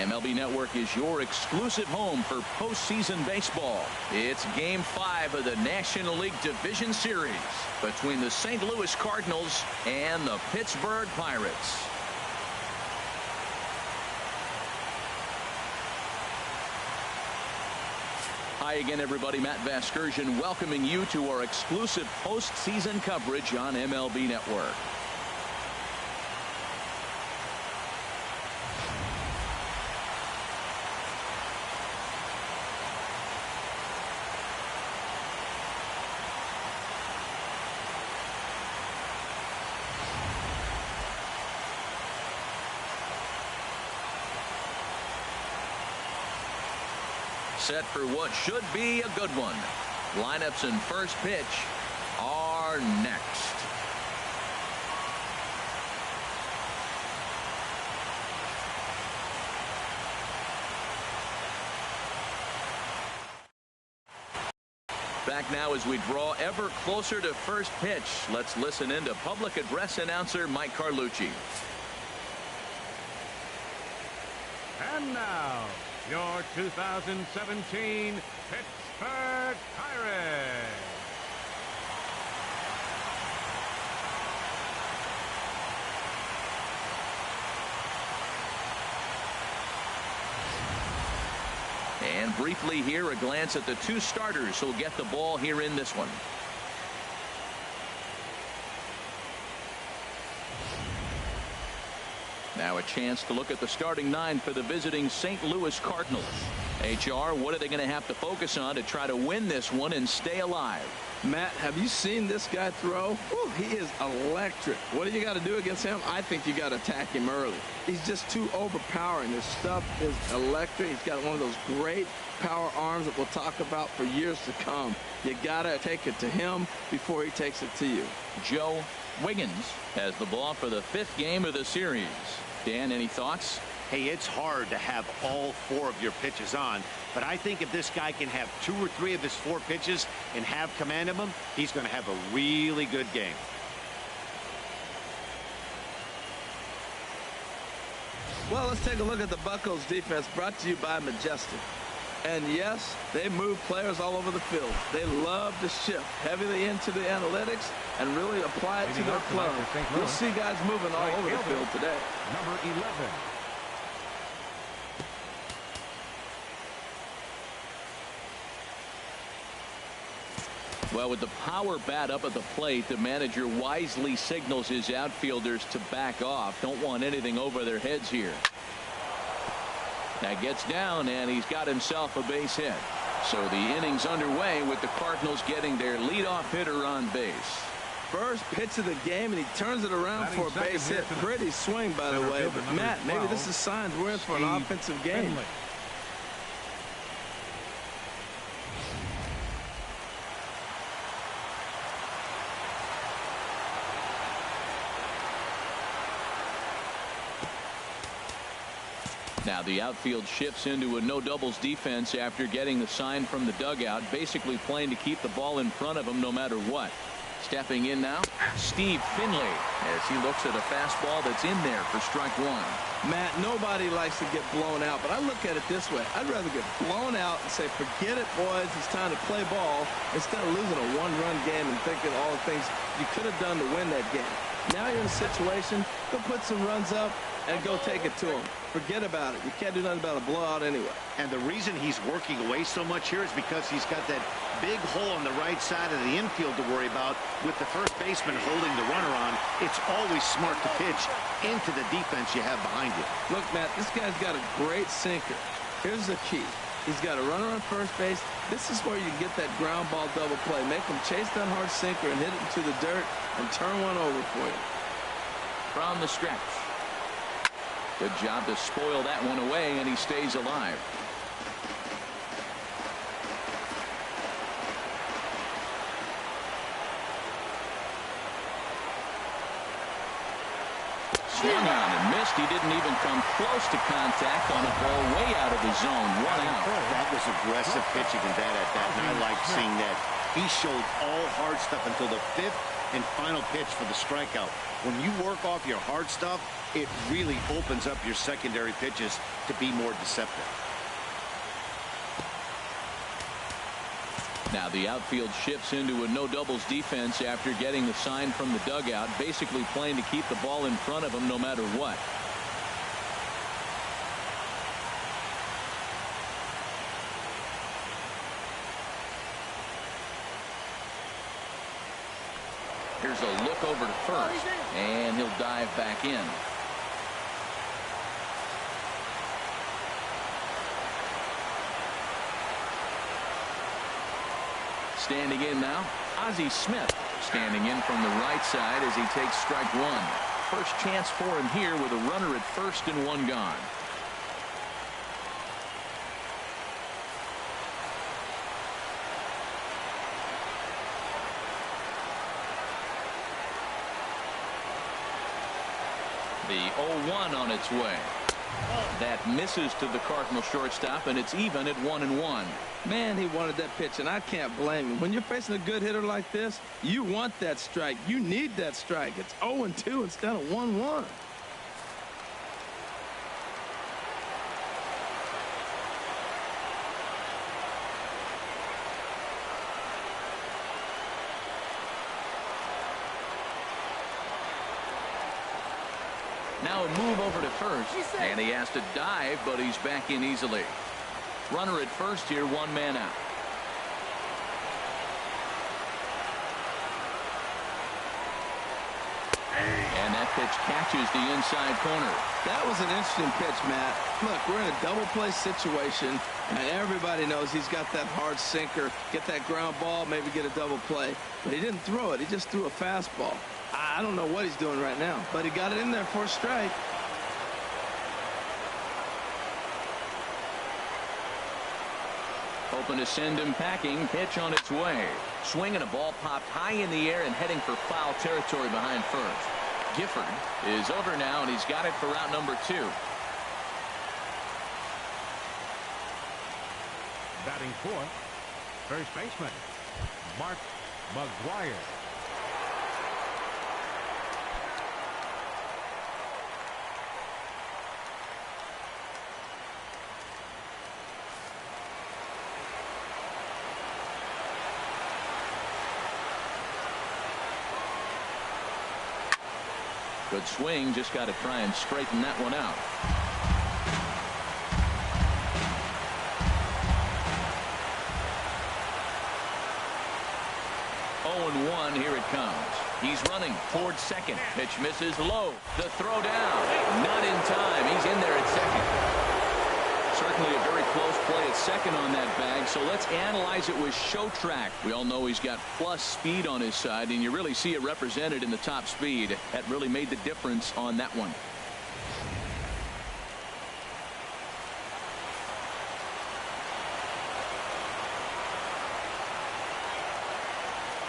MLB Network is your exclusive home for postseason baseball. It's Game 5 of the National League Division Series between the St. Louis Cardinals and the Pittsburgh Pirates. Hi again, everybody. Matt Vasgersian welcoming you to our exclusive postseason coverage on MLB Network. Set for what should be a good one. Lineups and first pitch are next. Back now as we draw ever closer to first pitch. Let's listen in to public address announcer Mike Carlucci. And now, your 2017 Pittsburgh Pirates. And briefly here, a glance at the two starters who'll get the ball here in this one. Now a chance to look at the starting nine for the visiting St. Louis Cardinals. HR, what are they going to have to focus on to try to win this one and stay alive? Matt, have you seen this guy throw? Whew, he is electric. What do you got to do against him? I think you got to attack him early. He's just too overpowering. His stuff is electric. He's got one of those great power arms that we'll talk about for years to come. You got to take it to him before he takes it to you. Joe Wiggins has the ball for the 5th game of the series. Dan, any thoughts? Hey, it's hard to have all 4 of your pitches on, but I think if this guy can have 2 or 3 of his 4 pitches and have command of them, he's going to have a really good game. Well, let's take a look at the Buccos defense, brought to you by Majestic. And yes, they move players all over the field. They love to shift heavily into the analytics and really apply it to their play. You'll see guys moving all over the field today. Number 11. Well, with the power bat up at the plate, the manager wisely signals his outfielders to back off. Don't want anything over their heads here. That gets down, and he's got himself a base hit. So the inning's underway with the Cardinals getting their leadoff hitter on base. First pitch of the game, and he turns it around for a base hit. Pretty swing, by the way. But, Matt, maybe this is signs we're in for an offensive game. Now the outfield shifts into a no doubles defense after getting the sign from the dugout, basically playing to keep the ball in front of him no matter what. Stepping in now, Steve Finley, as he looks at a fastball that's in there for strike 1. Matt, nobody likes to get blown out, but I look at it this way. I'd rather get blown out and say, forget it, boys, it's time to play ball, instead of losing a 1-run game and thinking all the things you could have done to win that game. Now you're in a situation, go put some runs up and go take it to them. Forget about it. You can't do nothing about a blowout anyway. And the reason he's working away so much here is because he's got that big hole on the right side of the infield to worry about with the first baseman holding the runner on. It's always smart to pitch into the defense you have behind you. Look, Matt, this guy's got a great sinker. Here's the key. He's got a runner on first base. This is where you get that ground ball double play. Make him chase that hard sinker and hit it into the dirt and turn one over for you. From the stretch. Good job to spoil that one away, and he stays alive. Swung on and missed. He didn't even come close to contact on a ball way out of the zone. 1 out. That was aggressive pitching and that at that, and I like seeing that. He showed all hard stuff until the 5th and final pitch for the strikeout. When you work off your hard stuff, it really opens up your secondary pitches to be more deceptive. Now the outfield shifts into a no doubles defense after getting the sign from the dugout, basically playing to keep the ball in front of him no matter what. Here's a look over to first, and he'll dive back in. Standing in now, Ozzie Smith, standing in from the right side as he takes strike 1. First chance for him here with a runner at first and 1 gone. The 0-1 on its way. That misses to the Cardinal shortstop, and it's even at 1-1. Man, he wanted that pitch, and I can't blame him. When you're facing a good hitter like this, you want that strike. You need that strike. It's 0-2 instead of 1-1. Now a move over to first, and he has to dive, but he's back in easily. Runner at first here, 1 man out. And that pitch catches the inside corner. That was an interesting pitch, Matt. Look, we're in a double play situation, and everybody knows he's got that hard sinker. Get that ground ball, maybe get a double play. But he didn't throw it. He just threw a fastball. I don't know what he's doing right now, but he got it in there for a strike. Hoping to send him packing. Pitch on its way. Swing and a ball popped high in the air and heading for foul territory behind first. Gifford is over now, and he's got it for route number 2. Batting fourth, first baseman, Mark McGuire. Good swing, just got to try and straighten that one out. Oh, 1, here it comes. He's running towards second. Pitch misses low. The throw down. Not in time. He's in there at second. Certainly a very close play at second on that bag, so let's analyze it with show track. We all know he's got plus speed on his side, and you really see it represented in the top speed. That really made the difference on that one.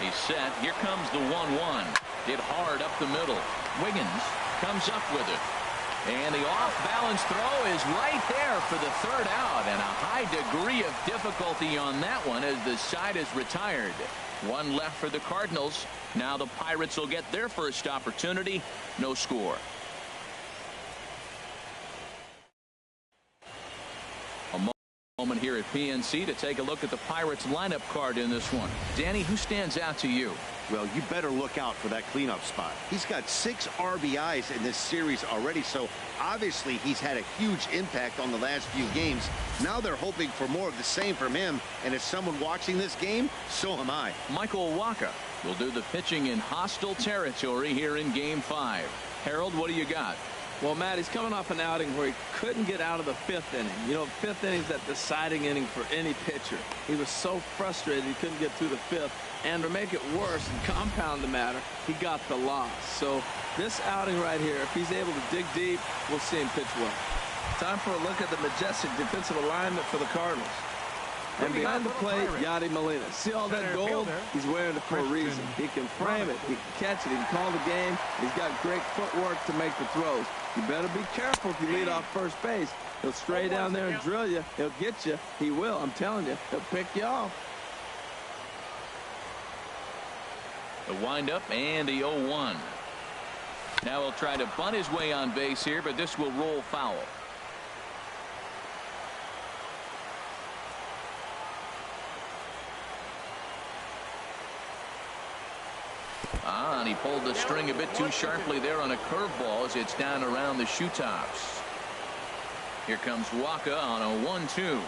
He's set. Here comes the 1-1. Hit hard up the middle. Wiggins comes up with it. And the off-balance throw is right there for the 3rd out, and a high degree of difficulty on that one as the side is retired. 1 left for the Cardinals. Now the Pirates will get their first opportunity. No score. A moment here at PNC to take a look at the Pirates lineup card in this one. Danny, who stands out to you? Well, you better look out for that cleanup spot. He's got 6 RBIs in this series already, so obviously he's had a huge impact on the last few games. Now they're hoping for more of the same from him, and as someone watching this game, so am I. Michael Wacha will do the pitching in hostile territory here in Game 5. Harold, what do you got? Well, Matt, he's coming off an outing where he couldn't get out of the 5th inning. You know, 5th inning's that deciding inning for any pitcher. He was so frustrated he couldn't get through the 5th. And to make it worse and compound the matter, he got the loss. So this outing right here, if he's able to dig deep, we'll see him pitch well. Time for a look at the majestic defensive alignment for the Cardinals. And behind the plate, Yadi Molina. See all that gold? He's wearing it for a reason. He can frame it. He can catch it. He can call the game. He's got great footwork to make the throws. You better be careful if you lead off first base. He'll stray down there and drill you. He'll get you. He will. I'm telling you. He'll pick you off. The windup and the 0-1. Now he'll try to bunt his way on base here, but this will roll foul. And he pulled the string a bit too sharply there on a curveball as it's down around the shoe tops. Here comes Waka on a 1-2.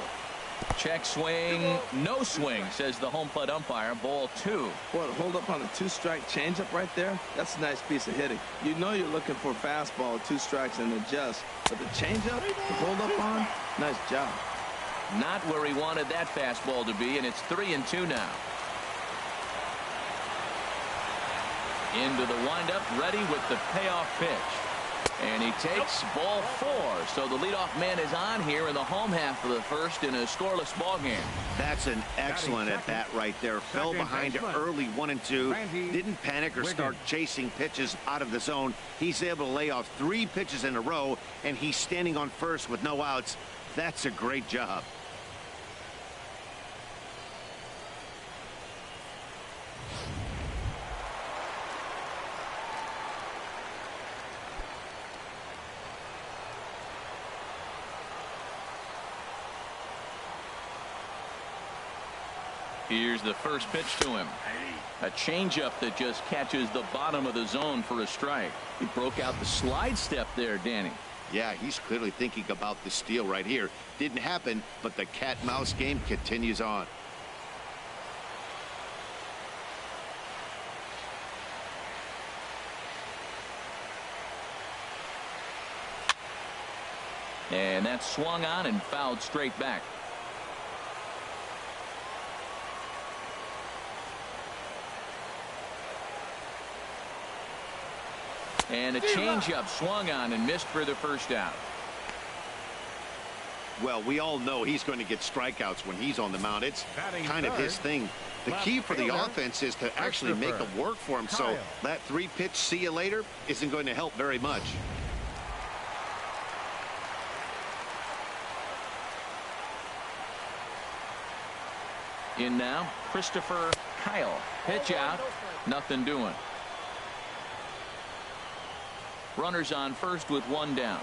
Check swing, no swing, says the home plate umpire. Ball 2. Boy, to hold up on a 2-strike changeup right there, that's a nice piece of hitting. You know you're looking for a fastball with 2 strikes and adjust. But the changeup, to hold up on, nice job. Not where he wanted that fastball to be, and it's 3-2 now. Into the windup, ready with the payoff pitch. And he takes ball 4. So the leadoff man is on here in the home half of the first in a scoreless ball game. That's an excellent at bat right there. Fell behind early 1-2. Didn't panic or start chasing pitches out of the zone. He's able to lay off 3 pitches in a row, and he's standing on first with no outs. That's a great job. Here's the first pitch to him. A changeup that just catches the bottom of the zone for a strike. He broke out the slide step there, Danny. Yeah, he's clearly thinking about the steal right here. Didn't happen, but the cat-mouse game continues on. And that's swung on and fouled straight back. And a changeup swung on and missed for the first out. Well, we all know he's going to get strikeouts when he's on the mound. It's kind of his thing. The key for the offense is to actually make it work for him. So that 3-pitch see you later isn't going to help very much. In now, Christopher Kyle. Pitch out. Nothing doing. Runners on first with 1 down.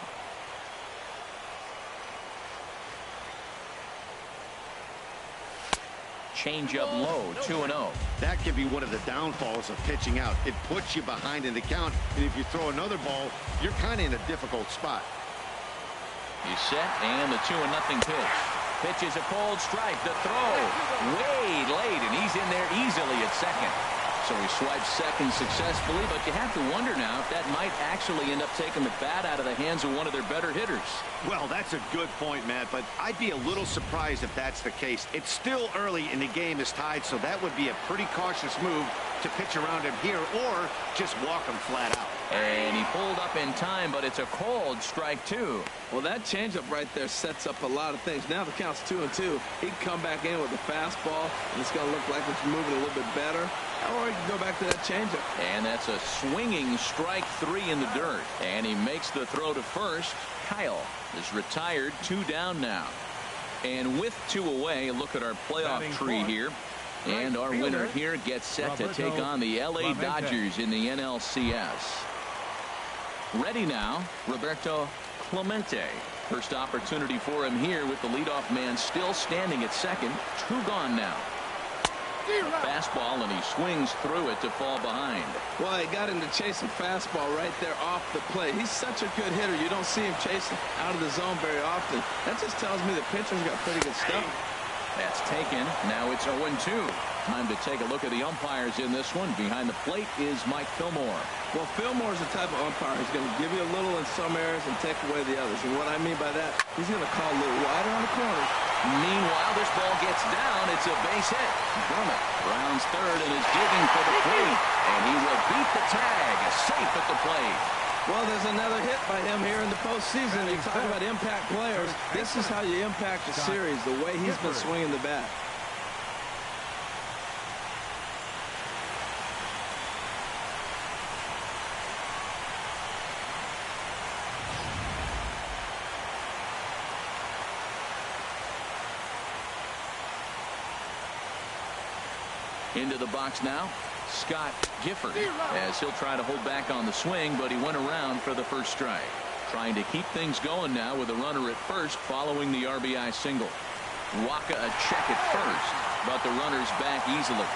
Change up low, 2-0. That can be one of the downfalls of pitching out. It puts you behind in the count, and if you throw another ball, you're kind of in a difficult spot. He's set, and the 2-0 pitch. Pitch is a cold strike. The throw way late, and he's in there easily at second. So he swipes second successfully, but you have to wonder now if that might actually end up taking the bat out of the hands of one of their better hitters. Well, that's a good point, Matt, but I'd be a little surprised if that's the case. It's still early and the game is tied, so that would be a pretty cautious move to pitch around him here or just walk him flat out. And he pulled up in time, but it's a cold strike 2. Well, that changeup right there sets up a lot of things. Now the count's 2-2. He can come back in with a fastball, and it's going to look like it's moving a little bit better. Or he can go back to that changeup. And that's a swinging strike 3 in the dirt. And he makes the throw to first. Kyle is retired, 2 down now. And with 2 away, look at our playoff tree here. And our winner here gets set to take on the LA Dodgers in the NLCS. Ready now, Roberto Clemente. First opportunity for him here with the leadoff man still standing at second. 2 gone now. Fastball, and he swings through it to fall behind. Well, he got him to chase a fastball right there off the plate. He's such a good hitter. You don't see him chasing out of the zone very often. That just tells me the pitcher's got pretty good stuff. That's taken. Now it's 0-2. Time to take a look at the umpires in this one. Behind the plate is Mike Fillmore. Well, Fillmore's the type of umpire who's going to give you a little in some areas and take away the others. And what I mean by that, he's going to call a little wider on the corners. Meanwhile, this ball gets down. It's a base hit. Brummett rounds third and is digging for the plate. And he will beat the tag. Safe at the plate. Well, there's another hit by him here in the postseason. You talk about impact players. This is how you impact the series, the way he's been swinging the bat. Into the box now, Scott Gifford, as he'll try to hold back on the swing, but he went around for the first strike. Trying to keep things going now with a runner at first following the RBI single. Waka a check at first, but the runner's back easily.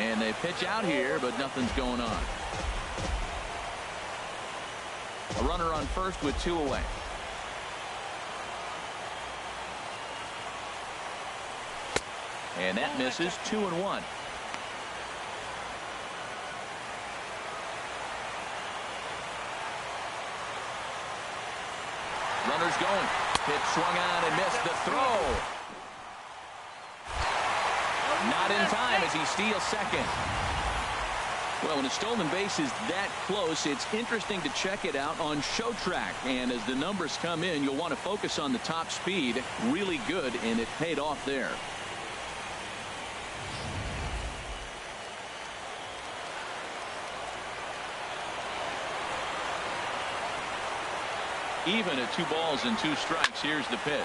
And they pitch out here, but nothing's going on. A runner on first with 2 away. And that misses. 2-1. Runner's going. Pitch swung on and missed the throw. Not in time as he steals second. Well, when a stolen base is that close, it's interesting to check it out on show track. And as the numbers come in, you'll want to focus on the top speed. Really good, and it paid off there. Even at 2 balls and 2 strikes, here's the pitch.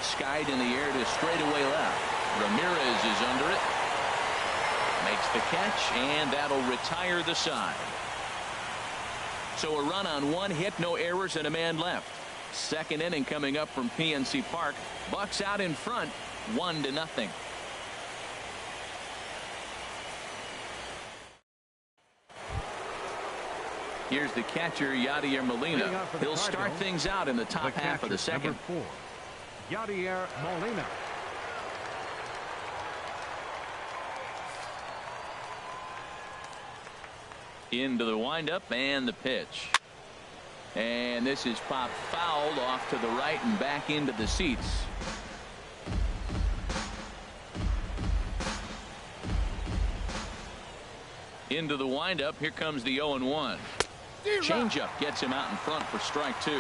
Skied in the air to straightaway left. Ramirez is under it. Makes the catch, and that'll retire the side. So a run on 1 hit, no errors, and a man left. Second inning coming up from PNC Park. Bucks out in front, 1-0. Here's the catcher, Yadier Molina. He'll start things out in the top half of the second. Number 4, Yadier Molina. Into the windup and the pitch. And this is popped fouled off to the right and back into the seats. Into the windup. Here comes the 0-1. Changeup gets him out in front for strike 2.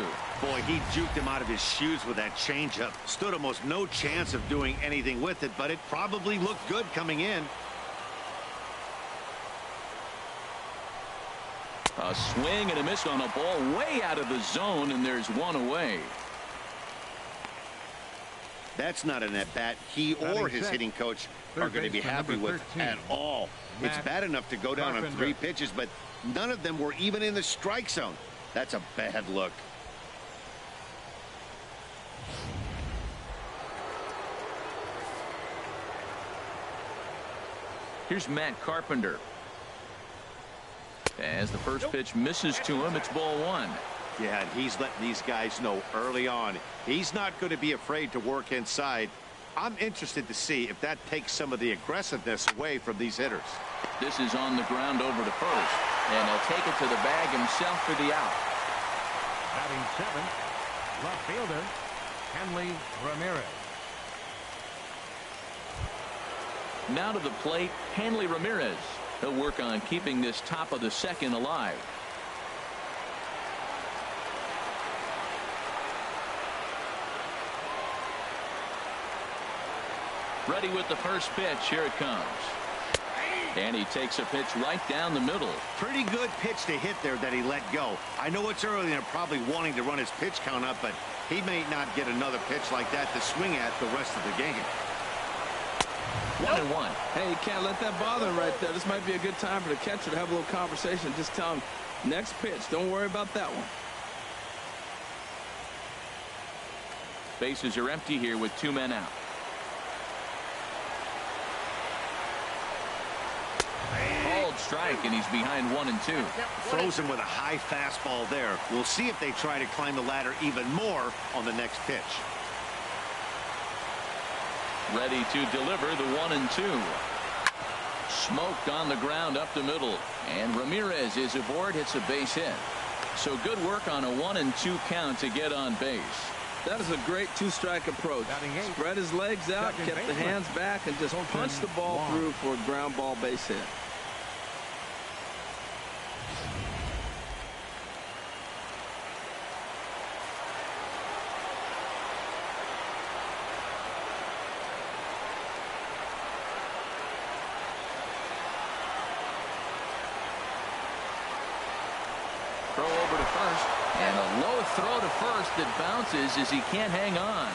Boy, he juked him out of his shoes with that changeup. Stood almost no chance of doing anything with it, but it probably looked good coming in. A swing and a miss on a ball way out of the zone, and there's 1 away. That's not an at-bat he or his hitting coach are going to be happy with at all. It's bad enough to go down on 3 pitches, but none of them were even in the strike zone. That's a bad look. Here's Matt Carpenter. As the first pitch misses to him, it's ball 1. Yeah, and he's letting these guys know early on he's not going to be afraid to work inside. I'm interested to see if that takes some of the aggressiveness away from these hitters. This is on the ground over to first, and he'll take it to the bag himself for the out. Batting 7th, left fielder Hanley Ramirez. Now to the plate, Hanley Ramirez. He'll work on keeping this top of the second alive. Ready with the first pitch. Here it comes. And he takes a pitch right down the middle. Pretty good pitch to hit there that he let go. I know it's early and they're probably wanting to run his pitch count up, but he may not get another pitch like that to swing at the rest of the game. 1-1. Hey, you can't let that bother him right there. This might be a good time for the catcher to have a little conversation. Just tell him, next pitch, don't worry about that one. Bases are empty here with 2 men out. Called strike, and he's behind 1-2. Throws him with a high fastball there. We'll see if they try to climb the ladder even more on the next pitch. Ready to deliver the 1-2. Smoked on the ground up the middle, and Ramirez is aboard. Hits a base hit. So good work on a 1-2 count to get on base. That is a great two-strike approach. Spread his legs out, kept the hands back, and just punched the ball through for a ground ball base hit. Throw over to first, and a low throw to first that bounces as he can't hang on.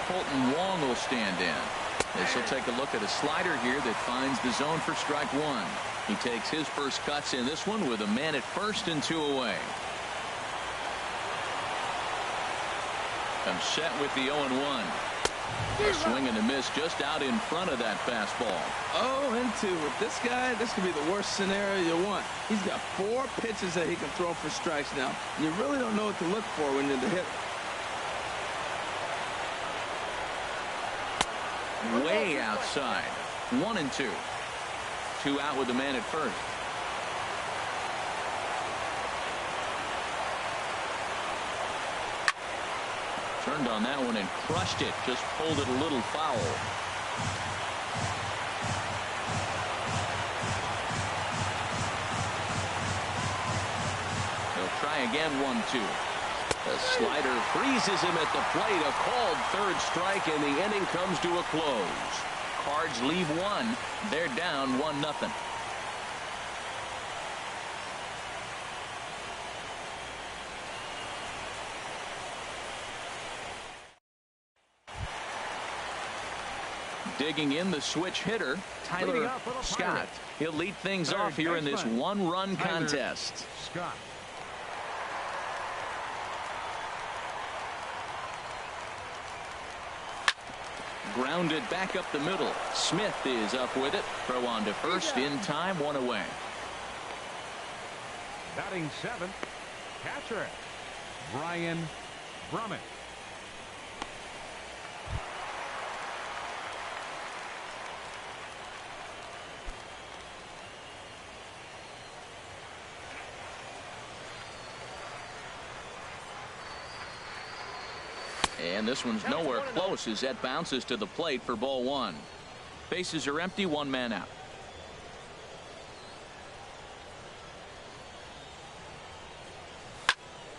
Colton Wong will stand in. This will take a look at a slider here that finds the zone for strike one. He takes his first cuts in this one with a man at first and 2 away. Comes set with the 0-1. A swing and a miss just out in front of that fastball. 0-2 with this guy. This could be the worst scenario you want. He's got 4 pitches that he can throw for strikes now. You really don't know what to look for when you're the hitter. Way outside. 1-2. 2 out with the man at first. Turned on that one and crushed it. Just pulled it a little foul. He'll try again. 1-2. The slider freezes him at the plate. A called third strike, and the inning comes to a close. Cards leave 1. They're down 1-0. Digging in, the switch hitter, Tyler Scott. He'll lead things off here in this one-run contest. Scott. Grounded back up the middle. Smith is up with it. Throw on to first in time. 1 away. Batting 7th, catcher Brian Brummett. And this one's nowhere close as that bounces to the plate for ball 1. Bases are empty. 1 man out.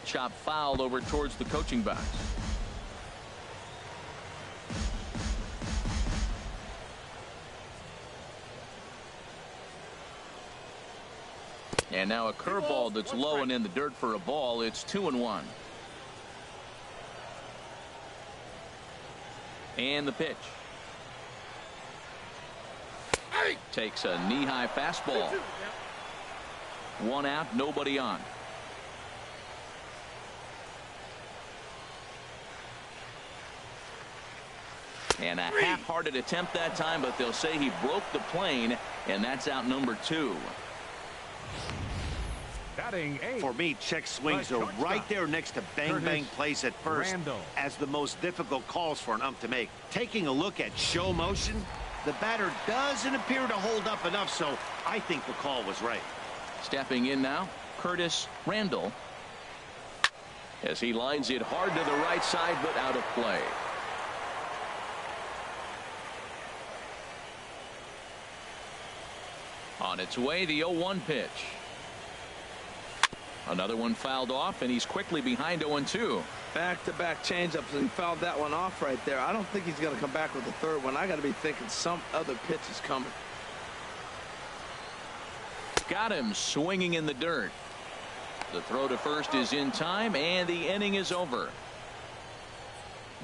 Chop fouled over towards the coaching box. And now a curveball that's low and in the dirt for a ball. It's 2-1. And the pitch. Takes a knee-high fastball. 1 out, nobody on. And a half-hearted attempt that time, but they'll say he broke the plane, and that's out number 2. For me, check swings are right there next to bang-bang plays at first as the most difficult calls for an ump to make. Taking a look at show motion, the batter doesn't appear to hold up enough, so I think the call was right. Stepping in now, Curtis Randall, as he lines it hard to the right side, but out of play. On its way, the 0-1 pitch. Another one fouled off, and he's quickly behind 0-2. Back-to-back changeups, and he fouled that one off right there. I don't think he's going to come back with the third one. I got to be thinking some other pitch is coming. Got him swinging in the dirt. The throw to first is in time, and the inning is over.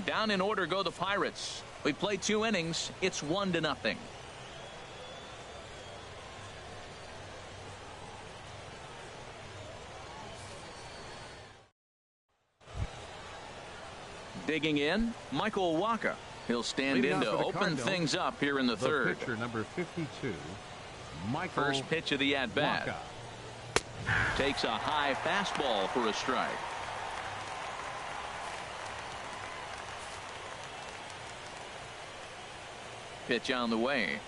Down in order go the Pirates. We play 2 innings. It's 1-0. Digging in, Michael Wacha. He'll stand in to open things up here in the third. Pitcher number 52, Michael First pitch of the at-bat. Wacha. Takes a high fastball for a strike. Pitch on the way.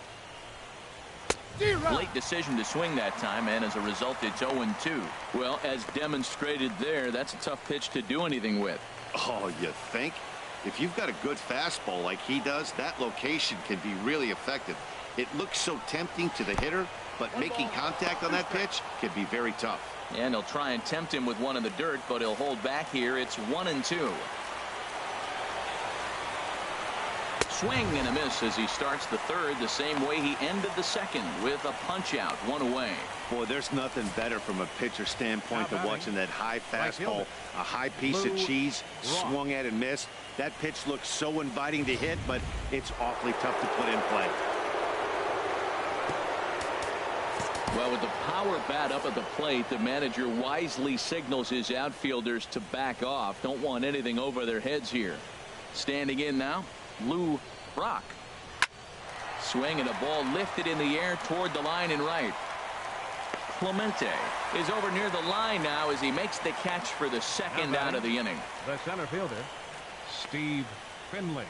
Late decision to swing that time, and as a result, it's 0-2. Well, as demonstrated there, that's a tough pitch to do anything with. Oh, you think? If you've got a good fastball like he does, that location can be really effective. It looks so tempting to the hitter, but making contact on that pitch can be very tough. And he'll try and tempt him with one in the dirt, but he'll hold back here. It's 1-2. Swing and a miss as he starts the third the same way he ended the second, with a punch out, one away. Boy, there's nothing better from a pitcher standpoint than watching that high fastball, a high piece of cheese, swung at and missed. That pitch looks so inviting to hit, but it's awfully tough to put in play. Well, with the power bat up at the plate, the manager wisely signals his outfielders to back off. Don't want anything over their heads here. Standing in now, Lou Brock. Swing and a ball lifted in the air toward the line and right. Clemente is over near the line now as he makes the catch for the second out of the inning. The center fielder, Steve Finley.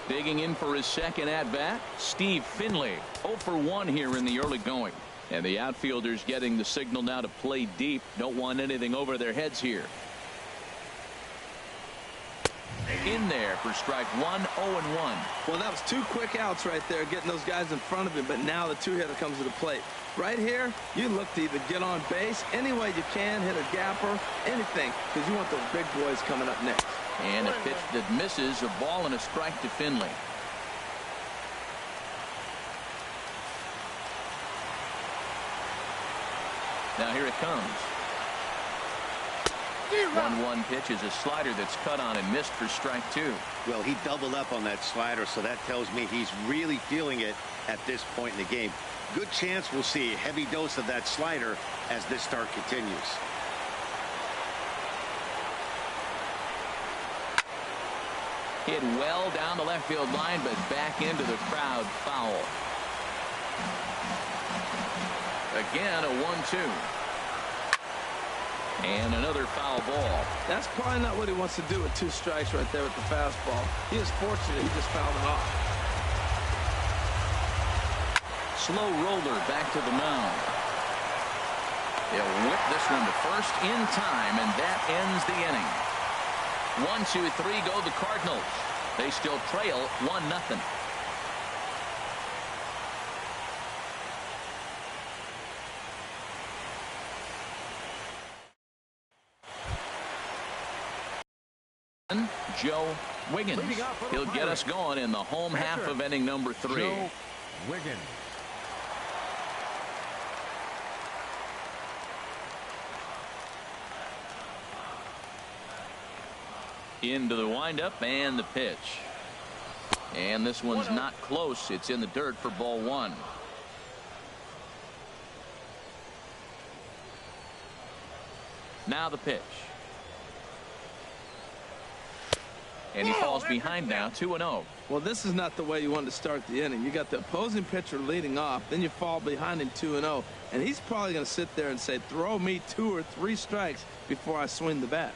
Digging in for his second at-bat, Steve Finley. 0 for 1 here in the early going. And the outfielders getting the signal now to play deep. Don't want anything over their heads here. In there for strike one, 0-1. Well, that was 2 quick outs right there, getting those guys in front of him, but now the two-hitter comes to the plate. Right here, you look to either get on base any way you can, hit a gapper, anything, because you want those big boys coming up next. And a pitch that misses, a ball and a strike to Finley. Now here it comes. 1-1 pitch is a slider that's cut on and missed for strike 2. Well, he doubled up on that slider, so that tells me he's really feeling it at this point in the game. Good chance we'll see a heavy dose of that slider as this start continues. Hit well down the left field line, but back into the crowd, foul. Again, a 1-2. And another foul ball. That's probably not what he wants to do with 2 strikes right there with the fastball. He is fortunate he just fouled it off. Slow roller back to the mound. They'll whip this one to first in time, and that ends the inning. 1, 2, 3 go the Cardinals. They still trail 1-0. Joe Wiggins. He'll get us going in the home half of inning number 3. Joe Wiggins. Into the windup and the pitch. And this one's not close. It's in the dirt for ball 1. Now the pitch. And he falls behind now, 2-0. Well, this is not the way you want to start the inning. You got the opposing pitcher leading off, then you fall behind him 2-0, and he's probably going to sit there and say, throw me 2 or 3 strikes before I swing the bat.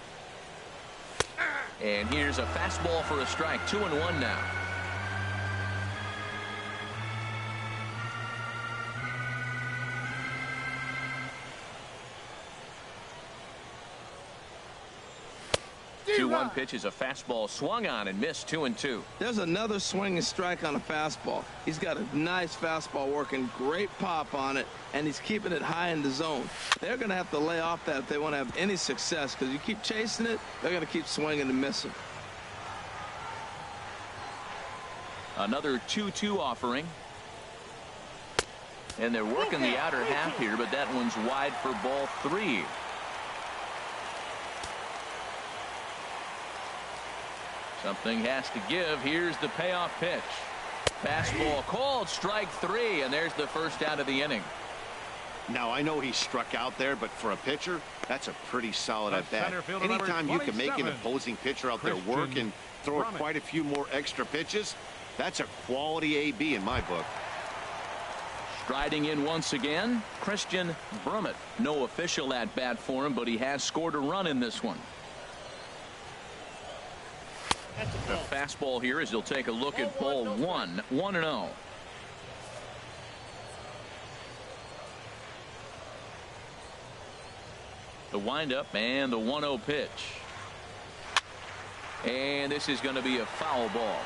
And here's a fastball for a strike. 2-1 now. One pitch is a fastball swung on and missed. 2-2. There's another swinging strike on a fastball. He's got a nice fastball working, great pop on it, and he's keeping it high in the zone. They're going to have to lay off that if they want to have any success, because you keep chasing it, they're going to keep swinging and missing. Another 2-2 offering. And they're working the outer half here, but that one's wide for ball 3. Something has to give. Here's the payoff pitch. Fastball called, strike 3, and there's the first out of the inning. Now, I know he struck out there, but for a pitcher, that's a pretty solid at bat. Anytime you can make an opposing pitcher out there work and throw quite a few more extra pitches, that's a quality AB in my book. Striding in once again, Christian Brummett. No official at bat for him, but he has scored a run in this one. The fastball here as he'll take a look at ball 1, 1-0. The windup and the 1-0 pitch. And this is going to be a foul ball.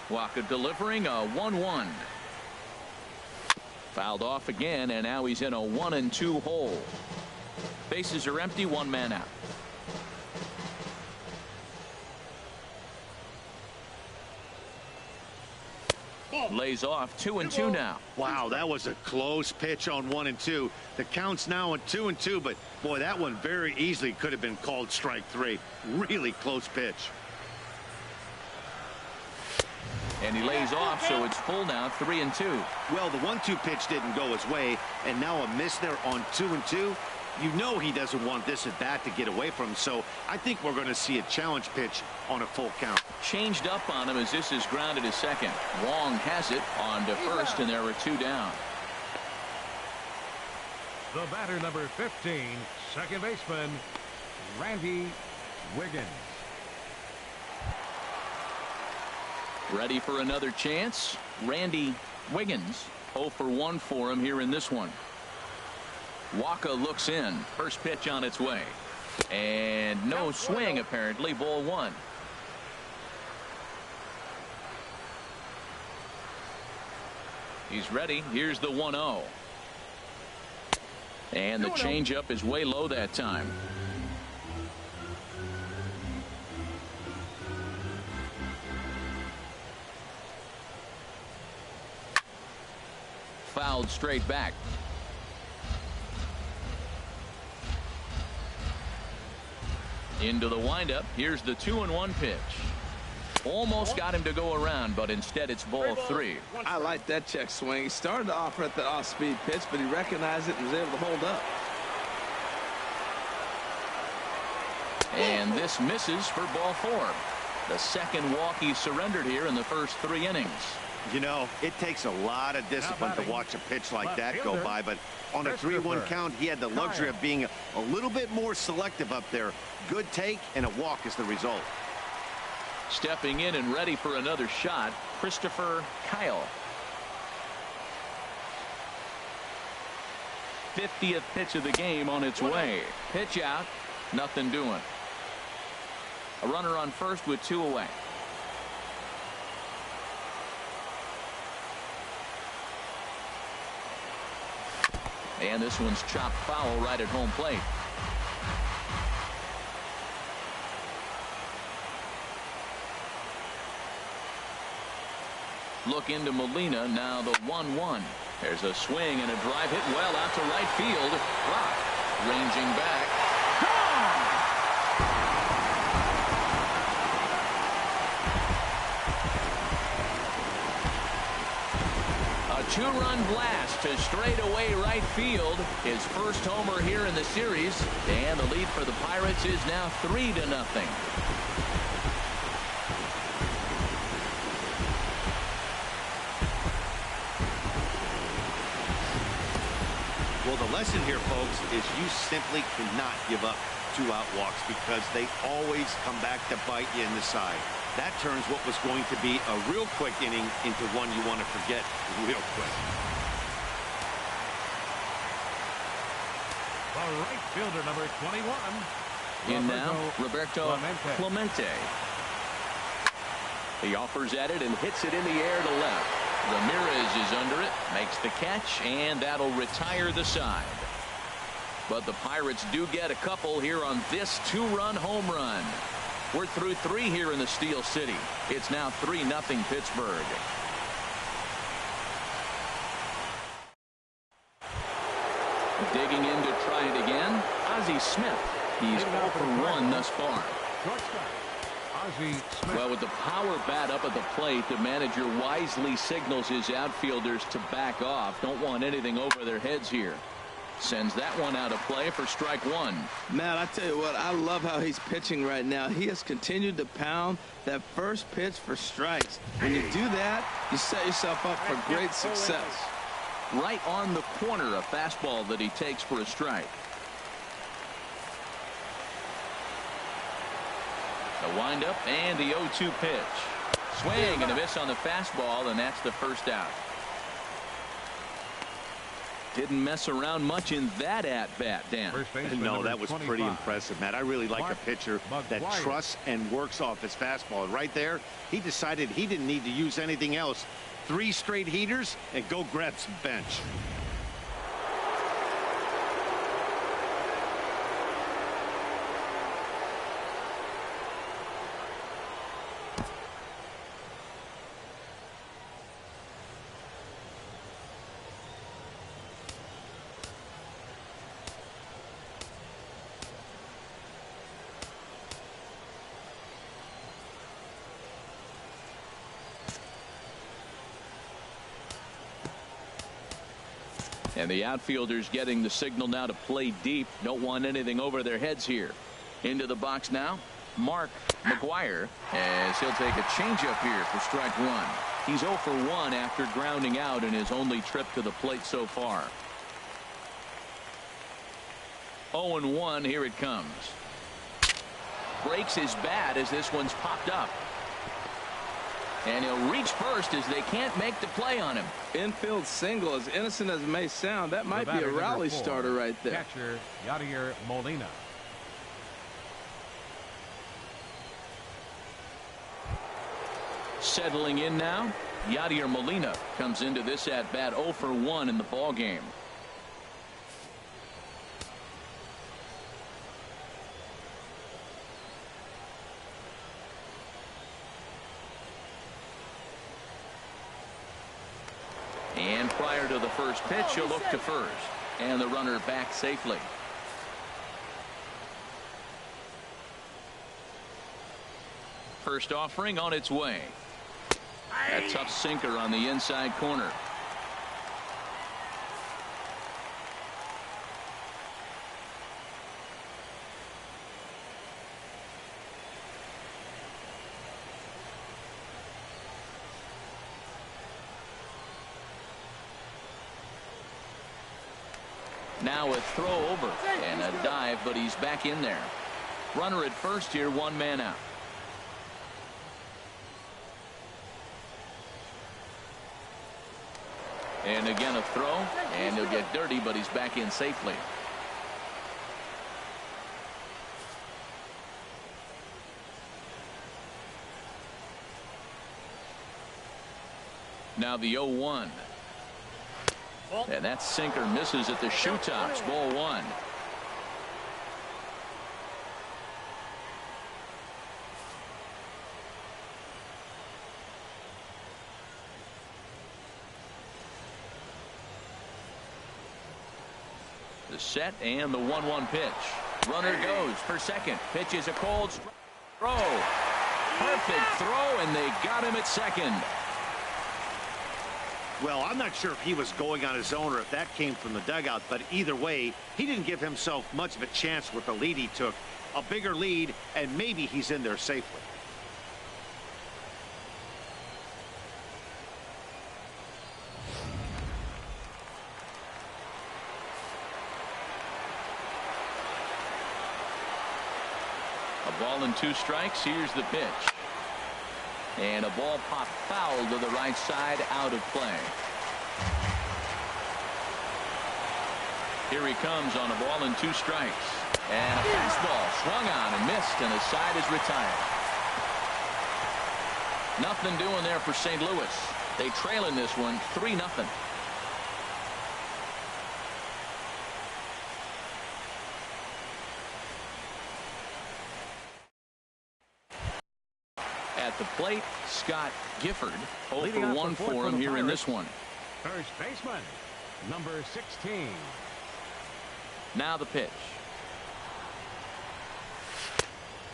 Waka delivering a 1-1. Fouled off again, and now he's in a 1-2 hole. Bases are empty, 1 man out. Lays off 2-2 now. Wow, that was a close pitch on 1-2. The count's now on 2-2, but boy, that one very easily could have been called strike 3. Really close pitch. And he lays off, so it's full now, 3-2. Well, the 1-2 pitch didn't go his way, and now a miss there on 2-2. You know he doesn't want this at bat to get away from him, so I think we're going to see a challenge pitch on a full count. Changed up on him as this is grounded to second. Wong has it on to first, and there are 2 down. The batter, number 15, second baseman, Randy Wiggins. Ready for another chance. Randy Wiggins, 0 for 1 for him here in this one. Waka looks in. First pitch on its way. And no swing, apparently. Ball 1. He's ready. Here's the 1-0. And the changeup is way low that time. Fouled straight back. Into the windup. Here's the 2-1 pitch. Almost got him to go around, but instead it's ball 3. I like that check swing. He started to offer at the off-speed pitch, but he recognized it and was able to hold up. And this misses for ball 4. The second walk he surrendered here in the first 3 innings. You know, it takes a lot of discipline to watch a pitch like that go by, but on a 3-1 count, he had the luxury of being a little bit more selective up there. Good take and a walk is the result. Stepping in and ready for another shot, Christopher Kyle. 50th pitch of the game on its way. Pitch out, nothing doing. A runner on first with 2 away. And this one's chopped foul right at home plate. Look into Molina, now the 1-1. There's a swing and a drive hit well out to right field. Rock ranging back. Gone! A 2-run blast to straightaway right field. His first homer here in the series. And the lead for the Pirates is now 3-0. Well, the lesson here, folks, is you simply cannot give up 2-out walks because they always come back to bite you in the side. That turns what was going to be a real quick inning into one you want to forget real quick. The right fielder, number 21. In now, Roberto Clemente. He offers at it and hits it in the air to left. Ramirez is under it, makes the catch, and that'll retire the side. But the Pirates do get a couple here on this 2-run home run. We're through 3 here in the Steel City. It's now 3-0 Pittsburgh. Digging in to try it again, Ozzie Smith. He's 0 for 1 thus far. Well, with the power bat up at the plate, the manager wisely signals his outfielders to back off. Don't want anything over their heads here. Sends that one out of play for strike 1. Matt, I tell you what, I love how he's pitching right now. He has continued to pound that first pitch for strikes. When you do that, you set yourself up for great success. Right on the corner, a fastball that he takes for a strike. The windup and the 0-2 pitch. Swing and a miss on the fastball, and that's the first out. Didn't mess around much in that at-bat, Dan. No, that was pretty impressive, Matt. I really like a pitcher that trusts and works off his fastball. And right there, he decided he didn't need to use anything else. 3 straight heaters and go grab some bench. And the outfielders getting the signal now to play deep. Don't want anything over their heads here. Into the box now, Mark McGuire, as he'll take a changeup here for strike 1. He's 0 for 1 after grounding out in his only trip to the plate so far. 0-1, here it comes. Breaks his bat as this one's popped up. And he'll reach first as they can't make the play on him. Infield single, as innocent as it may sound, that might be a rally starter right there. Catcher Yadier Molina. Settling in now, Yadier Molina comes into this at bat 0 for 1 in the ball game. And prior to the first pitch, he'll look to first. And the runner back safely. First offering on its way. A tough sinker on the inside corner. Now a throw over and a dive, but he's back in there. Runner at first here, 1 man out. And again a throw, and he'll get dirty, but he's back in safely. Now the 0-1. And that sinker misses at the shoe tops. Ball 1. The set and the 1-1 pitch. Runner goes for second. Pitch is a cold throw. Perfect throw, and they got him at second. Well, I'm not sure if he was going on his own or if that came from the dugout, but either way, he didn't give himself much of a chance with the lead he took. A bigger lead, and maybe he's in there safely. A ball and 2 strikes. Here's the pitch. And a ball popped foul to the right side, out of play. Here he comes on a ball and 2 strikes. And a fastball swung on and missed, and the side is retired. Nothing doing there for St. Louis. They trail in this one 3-0. At the plate, Scott Gifford. 0 for 1 for him here in this one. First baseman, number 16. Now the pitch.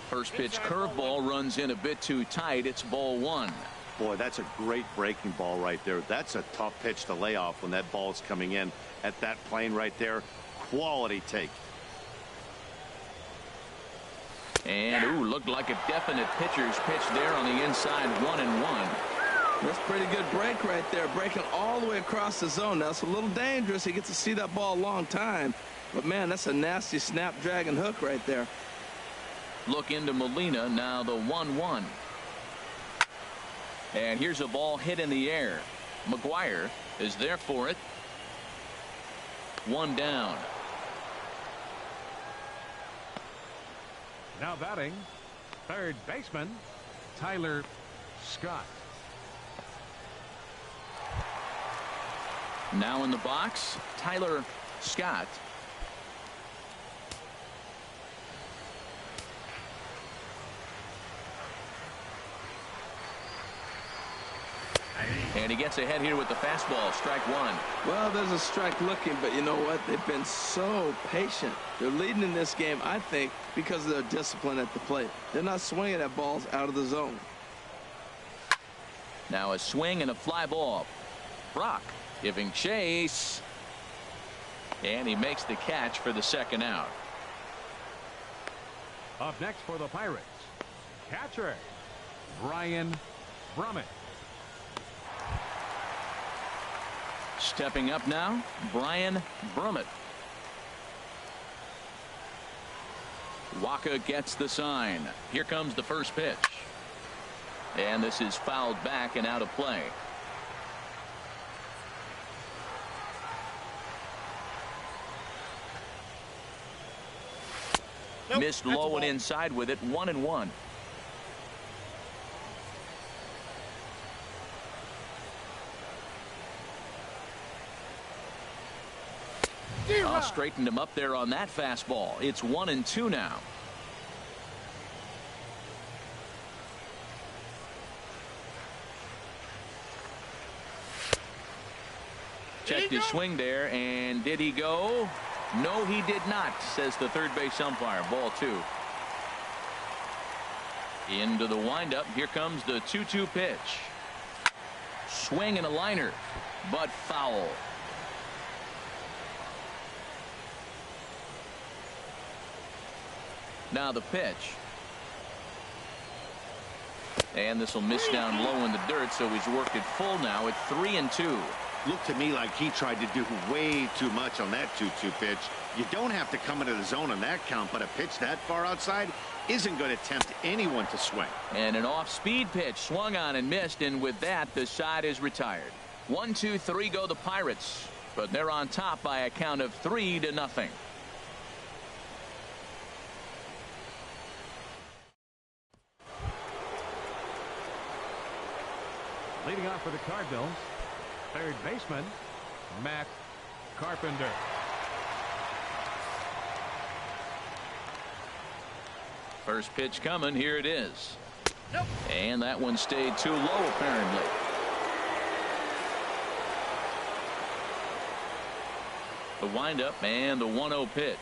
First pitch curveball runs in a bit too tight. It's ball 1. Boy, that's a great breaking ball right there. That's a tough pitch to lay off when that ball's coming in at that plane right there. Quality take. And ooh, looked like a definite pitcher's pitch there on the inside. 1-1. That's pretty good break right there, breaking all the way across the zone. Now it's a little dangerous. He gets to see that ball a long time, but man, that's a nasty snapdragon hook right there. Look into Molina. Now the 1-1. And here's a ball hit in the air. McGuire is there for it. One down. Now batting, third baseman, Tyler Scott. Now in the box, Tyler Scott. And he gets ahead here with the fastball. Strike one. Well, there's a strike looking, but you know what? They've been so patient. They're leading in this game, I think, because of their discipline at the plate. They're not swinging at balls out of the zone. Now a swing and a fly ball. Brock giving chase. And he makes the catch for the second out. Up next for the Pirates, catcher Brian Brummett. Stepping up now, Brian Brummett. Waka gets the sign. Here comes the first pitch. And this is fouled back and out of play. Nope, missed low and inside with it. 1-1. Straightened him up there on that fastball. It's 1-2 now. Checked his swing there, and did he go? No, he did not, says the third base umpire. Ball 2. Into the windup. Here comes the 2-2 pitch. Swing and a liner, but foul. Now the pitch. And this will miss down low in the dirt, so he's worked it full now at 3-2. Looked to me like he tried to do way too much on that 2-2 pitch. You don't have to come into the zone on that count, but a pitch that far outside isn't going to tempt anyone to swing. And an off-speed pitch swung on and missed, and with that the side is retired. 1-2-3 go the Pirates, but they're on top by a count of 3-0. Leading off for the Cardinals, third baseman Matt Carpenter. First pitch coming. Here it is. Nope. And that one stayed too low apparently. The windup and the 1-0 pitch.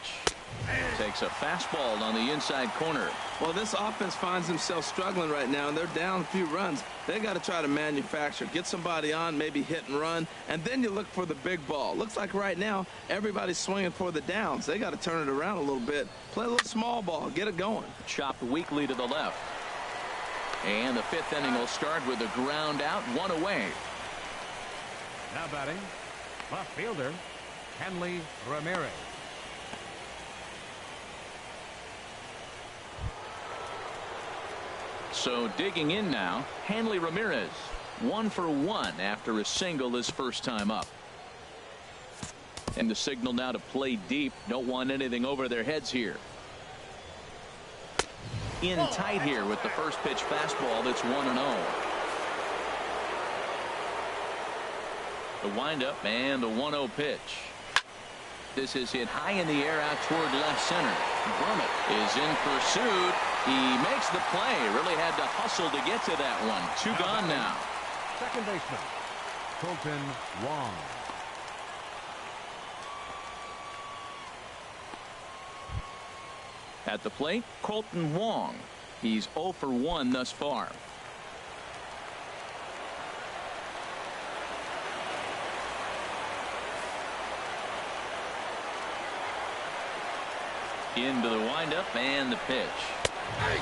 Takes a fastball on the inside corner. Well, this offense finds themselves struggling right now, and they're down a few runs. They got to try to manufacture, get somebody on, maybe hit and run, and then you look for the big ball. Looks like right now everybody's swinging for the downs. They got to turn it around a little bit, play a little small ball, get it going. Chopped weakly to the left. And the fifth inning will start with a ground out, one away. Now batting, left fielder Hanley Ramirez. So digging in now, Hanley Ramirez, 1 for 1 after a single his first time up. And the signal now to play deep. Don't want anything over their heads here. In tight here with the first pitch fastball. That's 1-0. The windup and the 1-0 pitch. This is hit high in the air out toward left center. Brummett is in pursuit. He makes the play. Really had to hustle to get to that one. 2 gone now. Second baseman Colton Wong. At the plate, Colton Wong. He's 0 for 1 thus far. Into the windup and the pitch.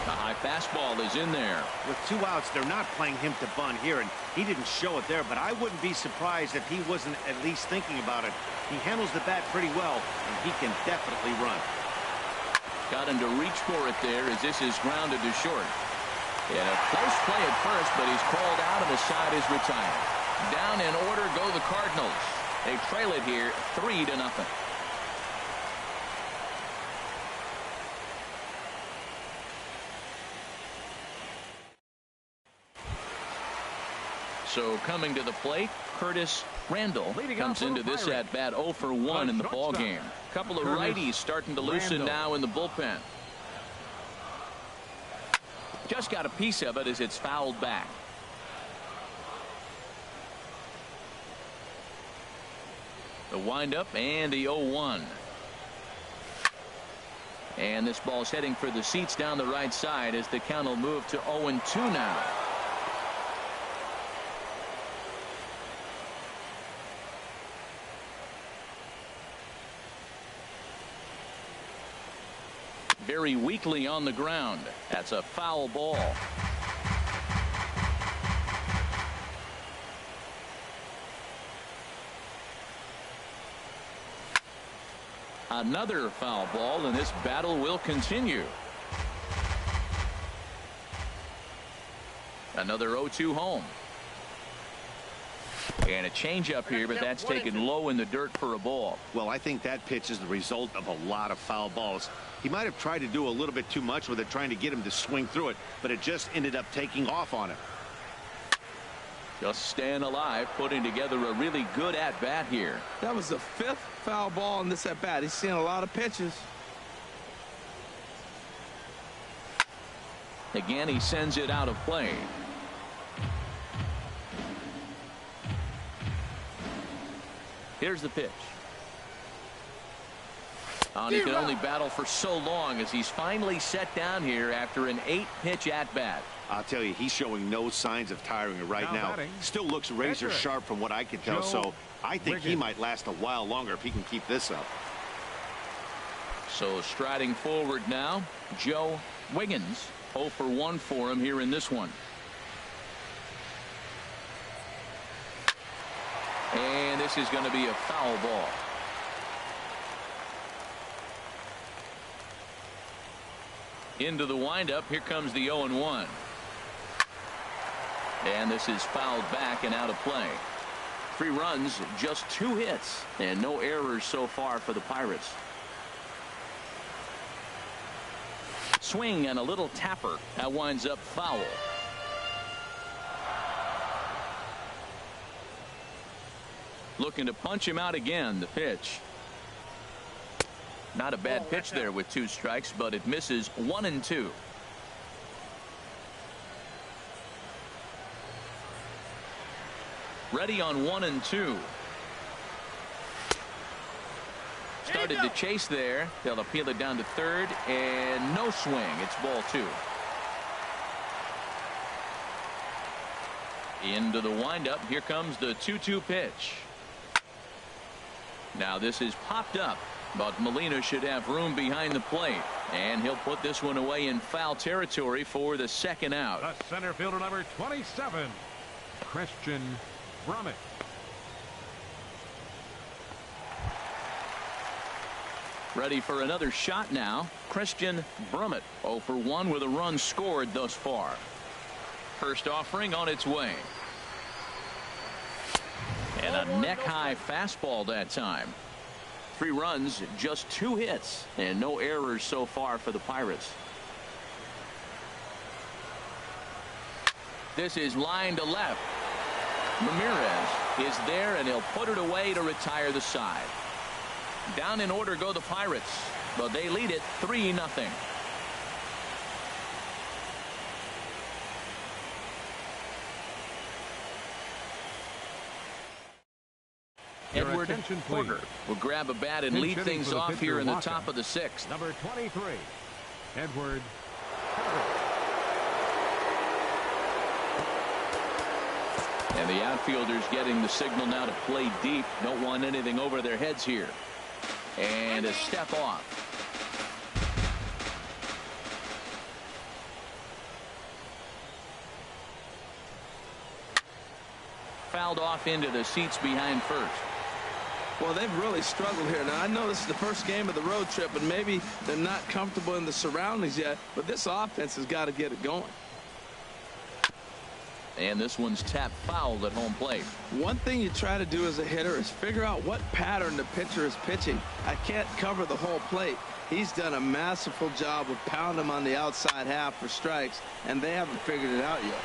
The high fastball is in there. With 2 outs, they're not playing him to bunt here, and he didn't show it there, but I wouldn't be surprised if he wasn't at least thinking about it. He handles the bat pretty well, and he can definitely run. got him to reach for it there as this is grounded to short. And a close play at first, but he's called out and the side is retired. Down in order go the Cardinals. They trail it here 3-0. So coming to the plate, Curtis Randall comes into this at bat 0 for 1 in the ball game. Couple of righties starting to loosen now in the bullpen. Just got a piece of it as it's fouled back. The windup and the 0-1. And this ball's heading for the seats down the right side as the count will move to 0-2 now. Very weakly on the ground. That's a foul ball. Another foul ball, and this battle will continue. Another 0-2 home. And a changeup here, but that's taken low in the dirt for a ball. Well, I think that pitch is the result of a lot of foul balls. He might have tried to do a little bit too much with it, trying to get him to swing through it, but it just ended up taking off on him. Just staying alive, putting together a really good at-bat here. That was the 5th foul ball in this at-bat. He's seen a lot of pitches. Again, he sends it out of play. Here's the pitch. And he can only battle for so long as he's finally set down here after an 8-pitch at-bat. I'll tell you, he's showing no signs of tiring right now. Still looks razor sharp from what I can tell, so I think he might last a while longer if he can keep this up. So striding forward now, Joe Wiggins. 0 for 1 for him here in this one. And this is going to be a foul ball. Into the windup. Here comes the 0-1. And this is fouled back and out of play. 3 runs, just 2 hits, and no errors so far for the Pirates. Swing and a little tapper. That winds up foul. Looking to punch him out again. The pitch. Not a bad pitch there with 2 strikes, but it misses 1-2. Ready on 1-2. Started the chase there. They'll appeal it down to third, and no swing. It's ball 2. Into the windup. Here comes the 2-2 pitch. Now this is popped up, but Molina should have room behind the plate, and he'll put this one away in foul territory for the 2nd out. The center fielder, number 27, Christian Brummett. Ready for another shot now. Christian Brummett 0 for 1 with a run scored thus far. First offering on its way. And a neck-high fastball that time. 3 runs, just 2 hits, and no errors so far for the Pirates. This is line to left. Ramirez is there, and he'll put it away to retire the side. Down in order go the Pirates, but they lead it 3-0. Edward Porter will grab a bat and lead things off here in the top of the 6th. Number 23, Edward Porter. And the outfielders getting the signal now to play deep. Don't want anything over their heads here. And a step off. Fouled off into the seats behind first. Well, they've really struggled here. Now, I know this is the first game of the road trip, and maybe they're not comfortable in the surroundings yet, but this offense has got to get it going. And this one's tapped foul at home plate. One thing you try to do as a hitter is figure out what pattern the pitcher is pitching. I can't cover the whole plate. He's done a masterful job of pounding him on the outside half for strikes, and they haven't figured it out yet.